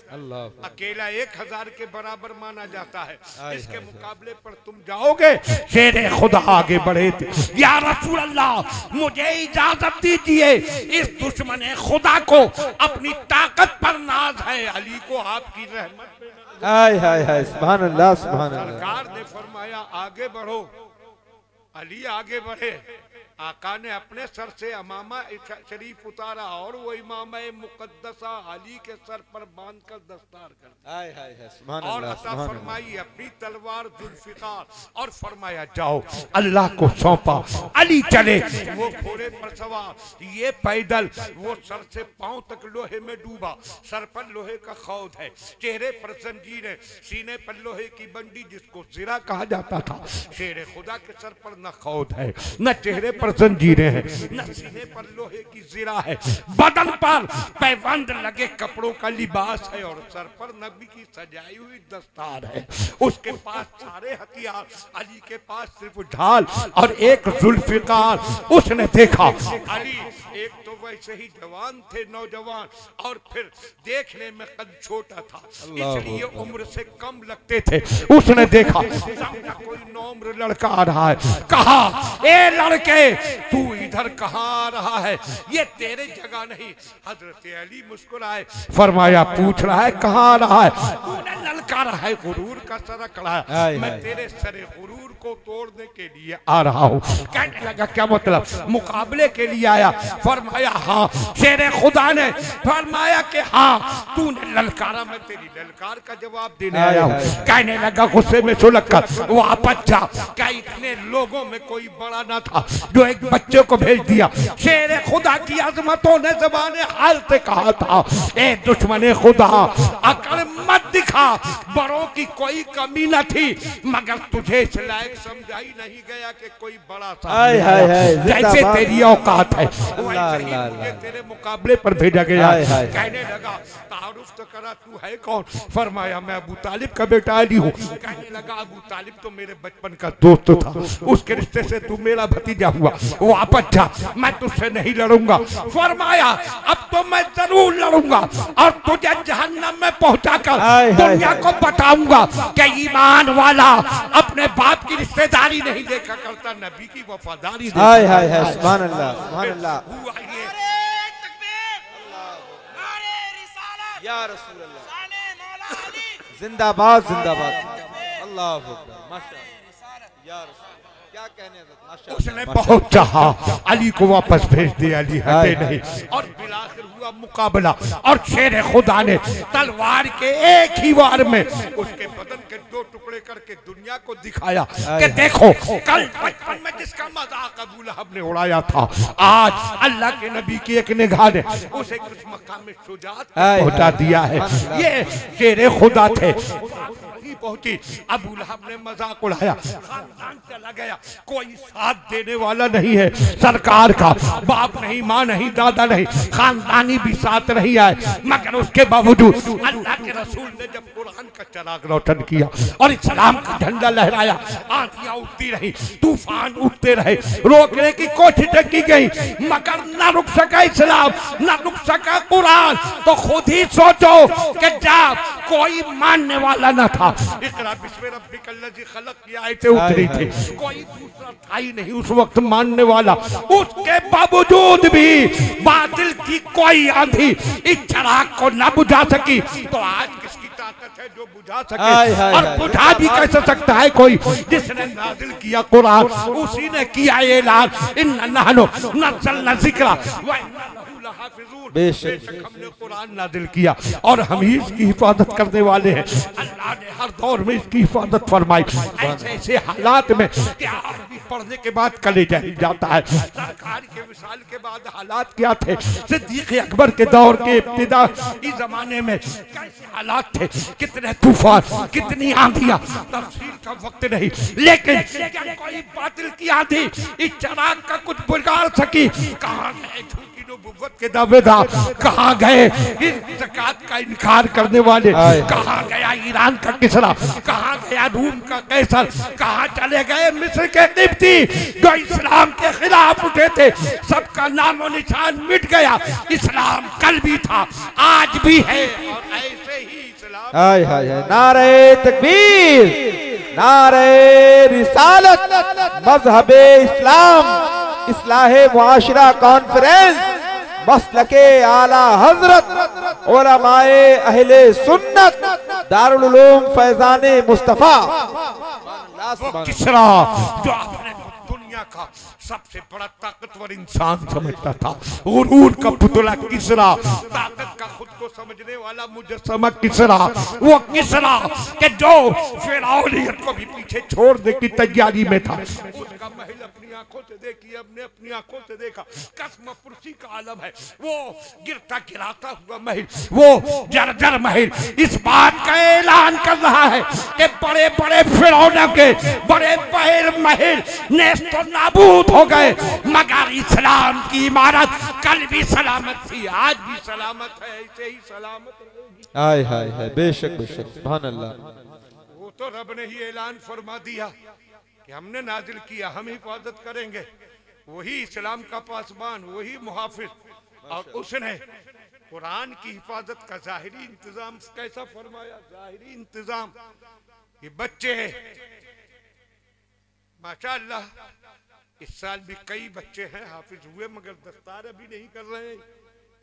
अकेला 1000 के बराबर माना जाता है। इसके मुकाबले पर तुम जाओगे? शेरे खुदा आगे बढ़े थे, या रसूल अल्लाह मुझे इजाजत दीजिए, इस दुश्मन खुदा को अपनी ताकत पर नाज है, अली को आपकी रहमत। हाय हाय हाय, सुभान अल्लाह, सुभान अल्लाह। सरकार ने फरमाया आगे बढ़ो। अली आगे बढ़े। आका ने अपने सर से अमामा शरीफ उतारा और वो इमामा मुकद्दसा अली के सर पर बांधकर दस्तार कर दी और अता फरमाई अपनी तलवार जुल्फिकार और फरमाया जाओ अल्लाह को सौंपा। अली चले, वो घोड़े पर सवार, ये पैदल, वो सर से पांव तक लोहे में डूबा, सर पर लोहे का खौद है, चेहरे पर जंजीरें, सीने पर लोहे की बंडी जिसको जिरा कहा जाता था। शेर खुदा के सर पर न खौद है, न चेहरे पर जंजीरें हैं, न सीने पर लोहे की जिरा है, बदन पर पैबंद लगे कपड़ों का लिबास है और सर पर नबी की सजाई हुई दस्तार है। उसके पास सारे हथियार, अली के पास सिर्फ ढाल और एक जुल्फिकार। उसने देखा अली एक तो वैसे ही जवान थे, नौजवान, और फिर देखने में कद छोटा था, इसलिए उम्र से कम लगते थे। उसने देखा कोई नौम्र लड़का आ रहा है, कहा ए लड़के तू इधर कहाँ आ रहा है? ये तेरे जगह नहीं। हजरत अली मुस्कुराए, फरमाया पूछ रहा है कहाँ आ रहा है? तूने ललकारा है, गुरूर का सर कड़ा है, मैं तेरे सरे गुरूर को तोड़ने के लिए आ रहा हूँ। कहने लगा क्या मतलब? मुकाबले के लिए आया? फरमाया हाँ। शेरे खुदा ने फरमाया कि हाँ तूने ललकारा, मैं तेरी ललकार का जवाब देने आया हूँ। कहने लगा गुस्से में सुलग कर वापस जा। क्या इतने लोगों में कोई बड़ा ना था जो एक बच्चे को भेज दिया? शेरे खुदा की अजमतों ने ज़बाने हाल से कहा था ए दुश्मन खुदा अकड़ मत दिखा, बड़ों की कोई कमी न थी, मगर तुझे इस लायक समझाई नहीं गया कि कोई बड़ा सा जैसे तेरी औकात है वैसे तेरे मुकाबले पर भेजा गया। कहने लगा तारुफ तो करा, तू है कौन? फरमाया मैं अबू तालिब का बेटा अली हूँ। कहने लगा अबू तालिब तो मेरे बचपन का दोस्त था, उसके रिश्ते से तू मेरा भतीजा हुआ, वापस जा, मैं तुझसे नहीं लड़ूंगा। फरमाया अब तो मैं जरूर लड़ूंगा और तुझे जहन्नम में पहुंचाकर दुनिया को बताऊंगा कि ईमान वाला अपने बाप की रिश्तेदारी नहीं देखा करता, नबी की वफादारी। हाय हाय हाय, सुभान अल्लाह, सुभान अल्लाह, या रसूल अल्लाह, जिंदाबाद जिंदाबाद, अल्लाह अकबर, माशाअल्लाह, या रसूल क्या कहने हैं, उसने बहुत चाहा, अली को वापस भेज दिया, अली हटे नहीं, और बिलाखिर हुआ मुकाबला, और शेर खुदा ने तलवार के एक ही वार में उसके बदन के 2 टुकड़े करके दुनिया को दिखाया कि देखो कल बचपन में जिसका मजाक अबू लहब ने उड़ाया था, आज अल्लाह के नबी की एक निगाह ने उसे कुछ मकाम में शुजाअत पहुंचा दिया है। ये शेर खुदा थे, पहुंची, अबू लहब ने मजाक उड़ाया, खानदान चला गया, कोई साथ देने वाला नहीं है सरकार का, बाप नहीं, माँ नहीं, दादा नहीं, खानदानी भी साथ नहीं आए, मगर उसके बावजूद अल्लाह के रसूल ने जब कुरान का चिराग रोशन किया और इस्लाम का झंडा लहराया, आंधियां उठती रही, तूफान उठते रहे, रोकने की कोशिश की गई, मगर न रुक सका इस्लाम, न रुक सका कुरान। तो खुद ही सोचो कि जब कोई मानने वाला न था, इकरा बिस्मि रब्बिकल लज़ी खलक़ की आयतें उतरी थी, कोई दूसरा था ही नहीं उस वक्त मानने वाला, उसके बावजूद भी बातिल की कोई आंधी इस चिराग को न बुझा सकी। तो आज किसकी ताकत है जो बुझा सके? और बुझा भी कैसे सकता है कोई जिसने नाजिल किया कुरान, उसी ने किया ऐलान, इन्ना नहनु नज़्ज़लना ज़िक्रा व इन्ना लहू लहाफ़िज़ून, बेशक हमने कुरान नाजिल किया और हम ही इसकी हिफाजत करने वाले हैं। अल्लाह ने हर दौर में इसकी हिफाजत फरमाई। ऐसे ऐसे हालात में क्या अरबी पढ़ने के बाद कलेजा हिल जाता है। सरकार के विसाल के बाद हालात क्या थे? सिद्दीक़ अकबर के दौर के इब्तिदाई ज़माने में कैसे हालात थे, कितने तूफान, कितनी आंधियां, तफसील का वक्त नहीं, लेकिन क्या कोई बातिल की आंधी इस चिराग का कुछ बिगाड़ सकी? कहाँ गए झूठी नबुव्वत के दावेदार, कहाँ गए ज़कात का इनकार करने वाले, कहाँ गया ईरान का किसरा, कहाँ गया रूम का कैसर, कहाँ चले गए मिस्र के किब्ती जो इस्लाम के खिलाफ उठे थे, सबका नामो निशान मिट गया। इस्लाम कल भी था, आज भी है, और ऐसे ही इस्लाम। हाय हाय हाय, नारे तकबीर, नारे रिसालत, मज़हबे इस्लाम, इस्लाहे मुआशरा कॉन्फ्रेंस, मसलके आला हजरत, उलमाए अहले सुन्नत, दारुल उलूम फैजाने मुस्तफा। वो किसरा जो अपने दुनिया का सबसे बड़ा ताकतवर इंसान समझता था, गुरूर का पुतला किसरा, ताकत का खुद को समझने वाला मुजस्समा किसरा, वो किसरा के जो फिरौनियत को भी पीछे छोड़ने की तैयारी में था। उसका महल अपनी आंखों से देखी, हमने अपनी आंखों से देखा, कसम पुरसी का आलम है, वो गिरता गिराता हुआ महल, वो जर्जर महल इस बात का ऐलान कर रहा है कि बड़े बड़े फिरौनों के बड़े बड़े महल नेस्त नाबूद हो गए, मगर इस्लाम की इमारत कल भी सलामत थी, आज भी सलामत है, ऐसे ही सलामत रहेगी। हाय हाय हाय, बेशक बेशक, सुभान अल्लाह। वो तो रब ने ही ऐलान फरमा दिया कि हमने नाजिल किया, हम हिफाजत करेंगे, वही इस्लाम का पासबान, वही मुहाफिज, और उसने कुरान की हिफाजत का जाहिरी इंतजाम कैसा फरमाया? जाहिरी इंतजाम, ये बच्चे माशाअल्लाह इस साल भी कई बच्चे हैं हाफिज हुए, मगर दस्तार अभी नहीं कर रहे हैं।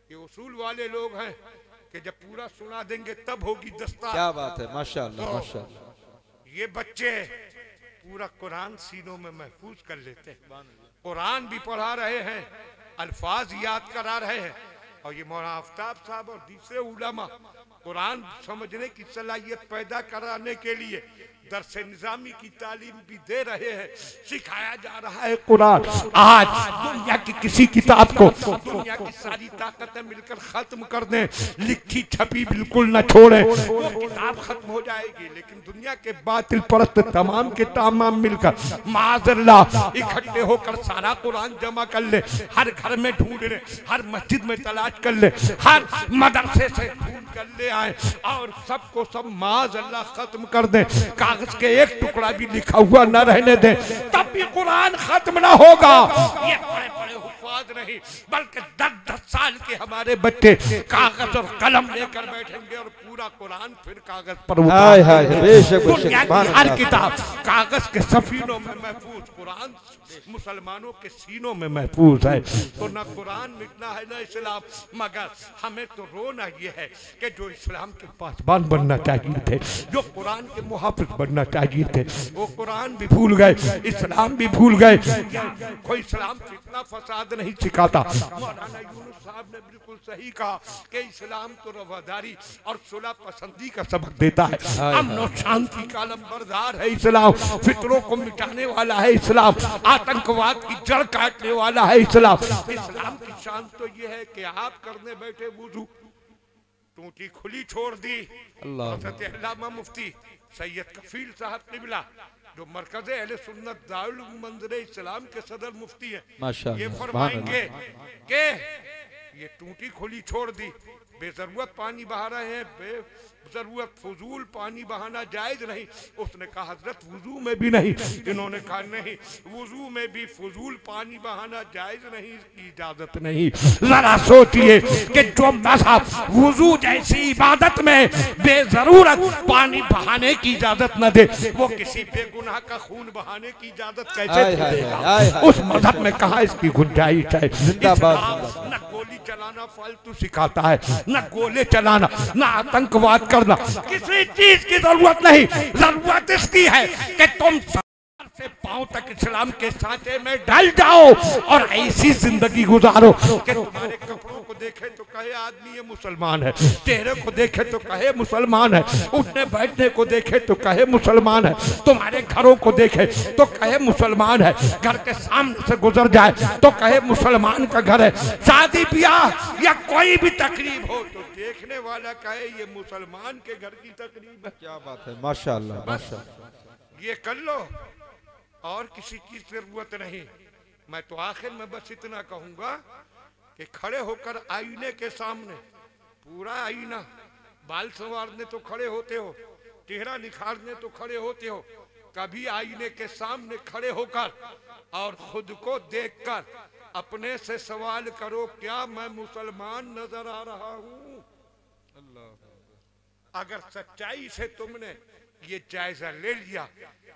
ये उसूल वाले लोग हैं कि जब पूरा सुना देंगे तब होगी दस्तार। क्या बात है, माशाअल्लाह तो माशाअल्लाह। ये बच्चे पूरा कुरान सीनों में महफूज कर लेते हैं, कुरान भी पढ़ा रहे हैं, अल्फाज याद करा रहे हैं, और ये मौलाना आफ्ताब साहब और दूसरे उलमा कुरान समझने की सलाहियत पैदा कराने के लिए दर्स निजामी की तालीम भी दे रहे हैं, सिखाया जा रहा है कुरान। आज दुनिया की किसी किताब को दुनिया की सारी ताकतें मिलकर खत्म कर दें, लिखी छपी बिल्कुल न छोड़े, वो किताब खत्म हो जाएगी, लेकिन दुनिया के बातिल परस्त तमाम के तमाम मिलकर माज़अल्लाह इकट्ठे होकर सारा कुरान जमा कर ले, हर घर में ढूंढ ले, हर मस्जिद में तलाश कर ले, हर मदरसे से ढूंढ कर ले आए, और सबको सब माज़अल्लाह खत्म कर दे, कागज के एक टुकड़ा भी लिखा हुआ न रहने दे, तब भी कुरान खत्म न होगा। ये बड़े बड़े हुफ़ाज़ नहीं, बल्कि 10-10 साल के हमारे बच्चे कागज और कलम लेकर बैठेंगे और पूरा कुरान फिर कागज पर हाय हाय, बेशक बेशक, दुनिया की हर किताब कागज के सफीनों में महफूज, कुरान मुसलमानों के सीनों में महफूज है। तो न कुरान मिटना है न इस्लाम, मगर हमें तो रोना ये है कि जो इस्लाम के पासबान बनना चाहिए थे, जो कुरान के मुहाफिज बनना चाहिए थे, वो कुरान भी भूल गए, इस्लाम भी भूल गए। कोई इस्लाम इतना फसाद नहीं सिखाता। मौलाना यूनुस साहब ने बिल्कुल सही कहा कि इस्लाम तो रवादारी और सुलह पसंदी का सबक देता है, अमन और शांति का अलंबरदार है इस्लाम, फितरों को मिटाने वाला है इस्लाम, आतंकवाद की जड़ काटने वाला है इस्लाम। इस्लाम की शान तो ये है कि आप करने बैठे वुजू, टूटी खुली छोड़ दी। हज़रत अल्लामा मुफ्ती सैयद कफील साहब क़िबला जो मरकज़ अहले सुन्नत दारुल मंज़िर इस्लाम के सदर मुफ्ती है, ये फरमाएंगे कि ये टूटी खुली छोड़ दी, बेजरूरत पानी बहा रहे हैं, बेजरूरत फजूल पानी बहाना जायज नहीं। उसने कहा हजरत वुजू में भी नहीं, इन्होंने कहा नहीं वुजू में भी फजूल पानी बहाना जायज नहीं, इसकी इजाजत नहीं। जरा सोचिए कि जो मज़हब वुजू जैसी इबादत में बेजरूरत पानी बहाने की इजाजत न दे, वो किसी बेगुनाह का खून बहाने की इजाजत कैसे देगा? उस मज़हब में कहा इसकी गुंजाइश है। न गोली चलाना फालतू सिखाता है, न गोले चलाना, न आतंकवाद करना, किसी चीज की जरूरत नहीं। जरूरत इसकी है कि तुम से पांव तक इस्लाम के सांचे में ढल जाओ और ऐसी जिंदगी गुजारो कि तुम्हारे कपड़ों को देखे तो कहे आदमी ये मुसलमान है, चेहरे को देखे तो कहे मुसलमान है, उठने बैठने को देखे तो कहे मुसलमान है, तुम्हारे घरों को देखे तो कहे मुसलमान है, घर के सामने से गुजर जाए तो कहे मुसलमान का घर है, शादी ब्याह या कोई भी तकरीब हो तो देखने वाला कहे ये मुसलमान के घर की तकरीब है। क्या बात है, माशाअल्लाह माशाअल्लाह। ये कर लो और किसी की जरूरत नहीं। मैं तो आखिर में बस इतना कहूंगा कि खड़े होकर आईने के सामने, पूरा आईना, बाल संवारने तो खड़े होते हो, चेहरा निखारने तो खड़े होते हो, कभी आईने के सामने खड़े होकर और खुद को देखकर अपने से सवाल करो क्या मैं मुसलमान नजर आ रहा हूं? अगर सच्चाई से तुमने ये जायजा ले लिया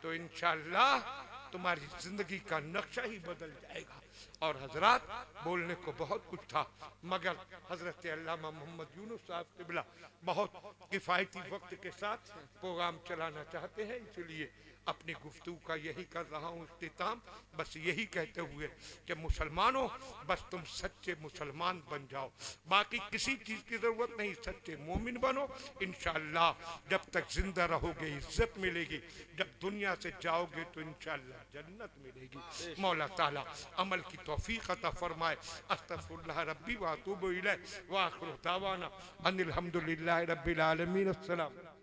तो इंशाअल्लाह तुम्हारी जिंदगी का नक्शा ही बदल जाएगा। और हजरात बोलने को बहुत कुछ था, मगर हजरत अल्लामा मोहम्मद यूनुस साहब क़िबला बहुत किफ़ायती वक्त के साथ प्रोग्राम चलाना चाहते हैं, इसलिए अपनी गुफ्तगू का यही कर रहा हूँ इख्तिताम, बस यही कहते हुए कि मुसलमानों बस तुम सच्चे मुसलमान बन जाओ, बाकी किसी चीज़ की ज़रूरत नहीं, सच्चे मोमिन बनो। इंशाअल्लाह जब तक जिंदा रहोगे इज्जत मिलेगी, जब दुनिया से जाओगे तो इंशाअल्लाह जन्नत मिलेगी। मौला ताला अमल की तौफीक अता फरमाए। अस्तगफिरुल्लाह रब्बी व अतूबु इलैह व आखिरु दावाना अनिल हम्दुलिल्लाहि रब्बिल आलमीन। अस्सलाम।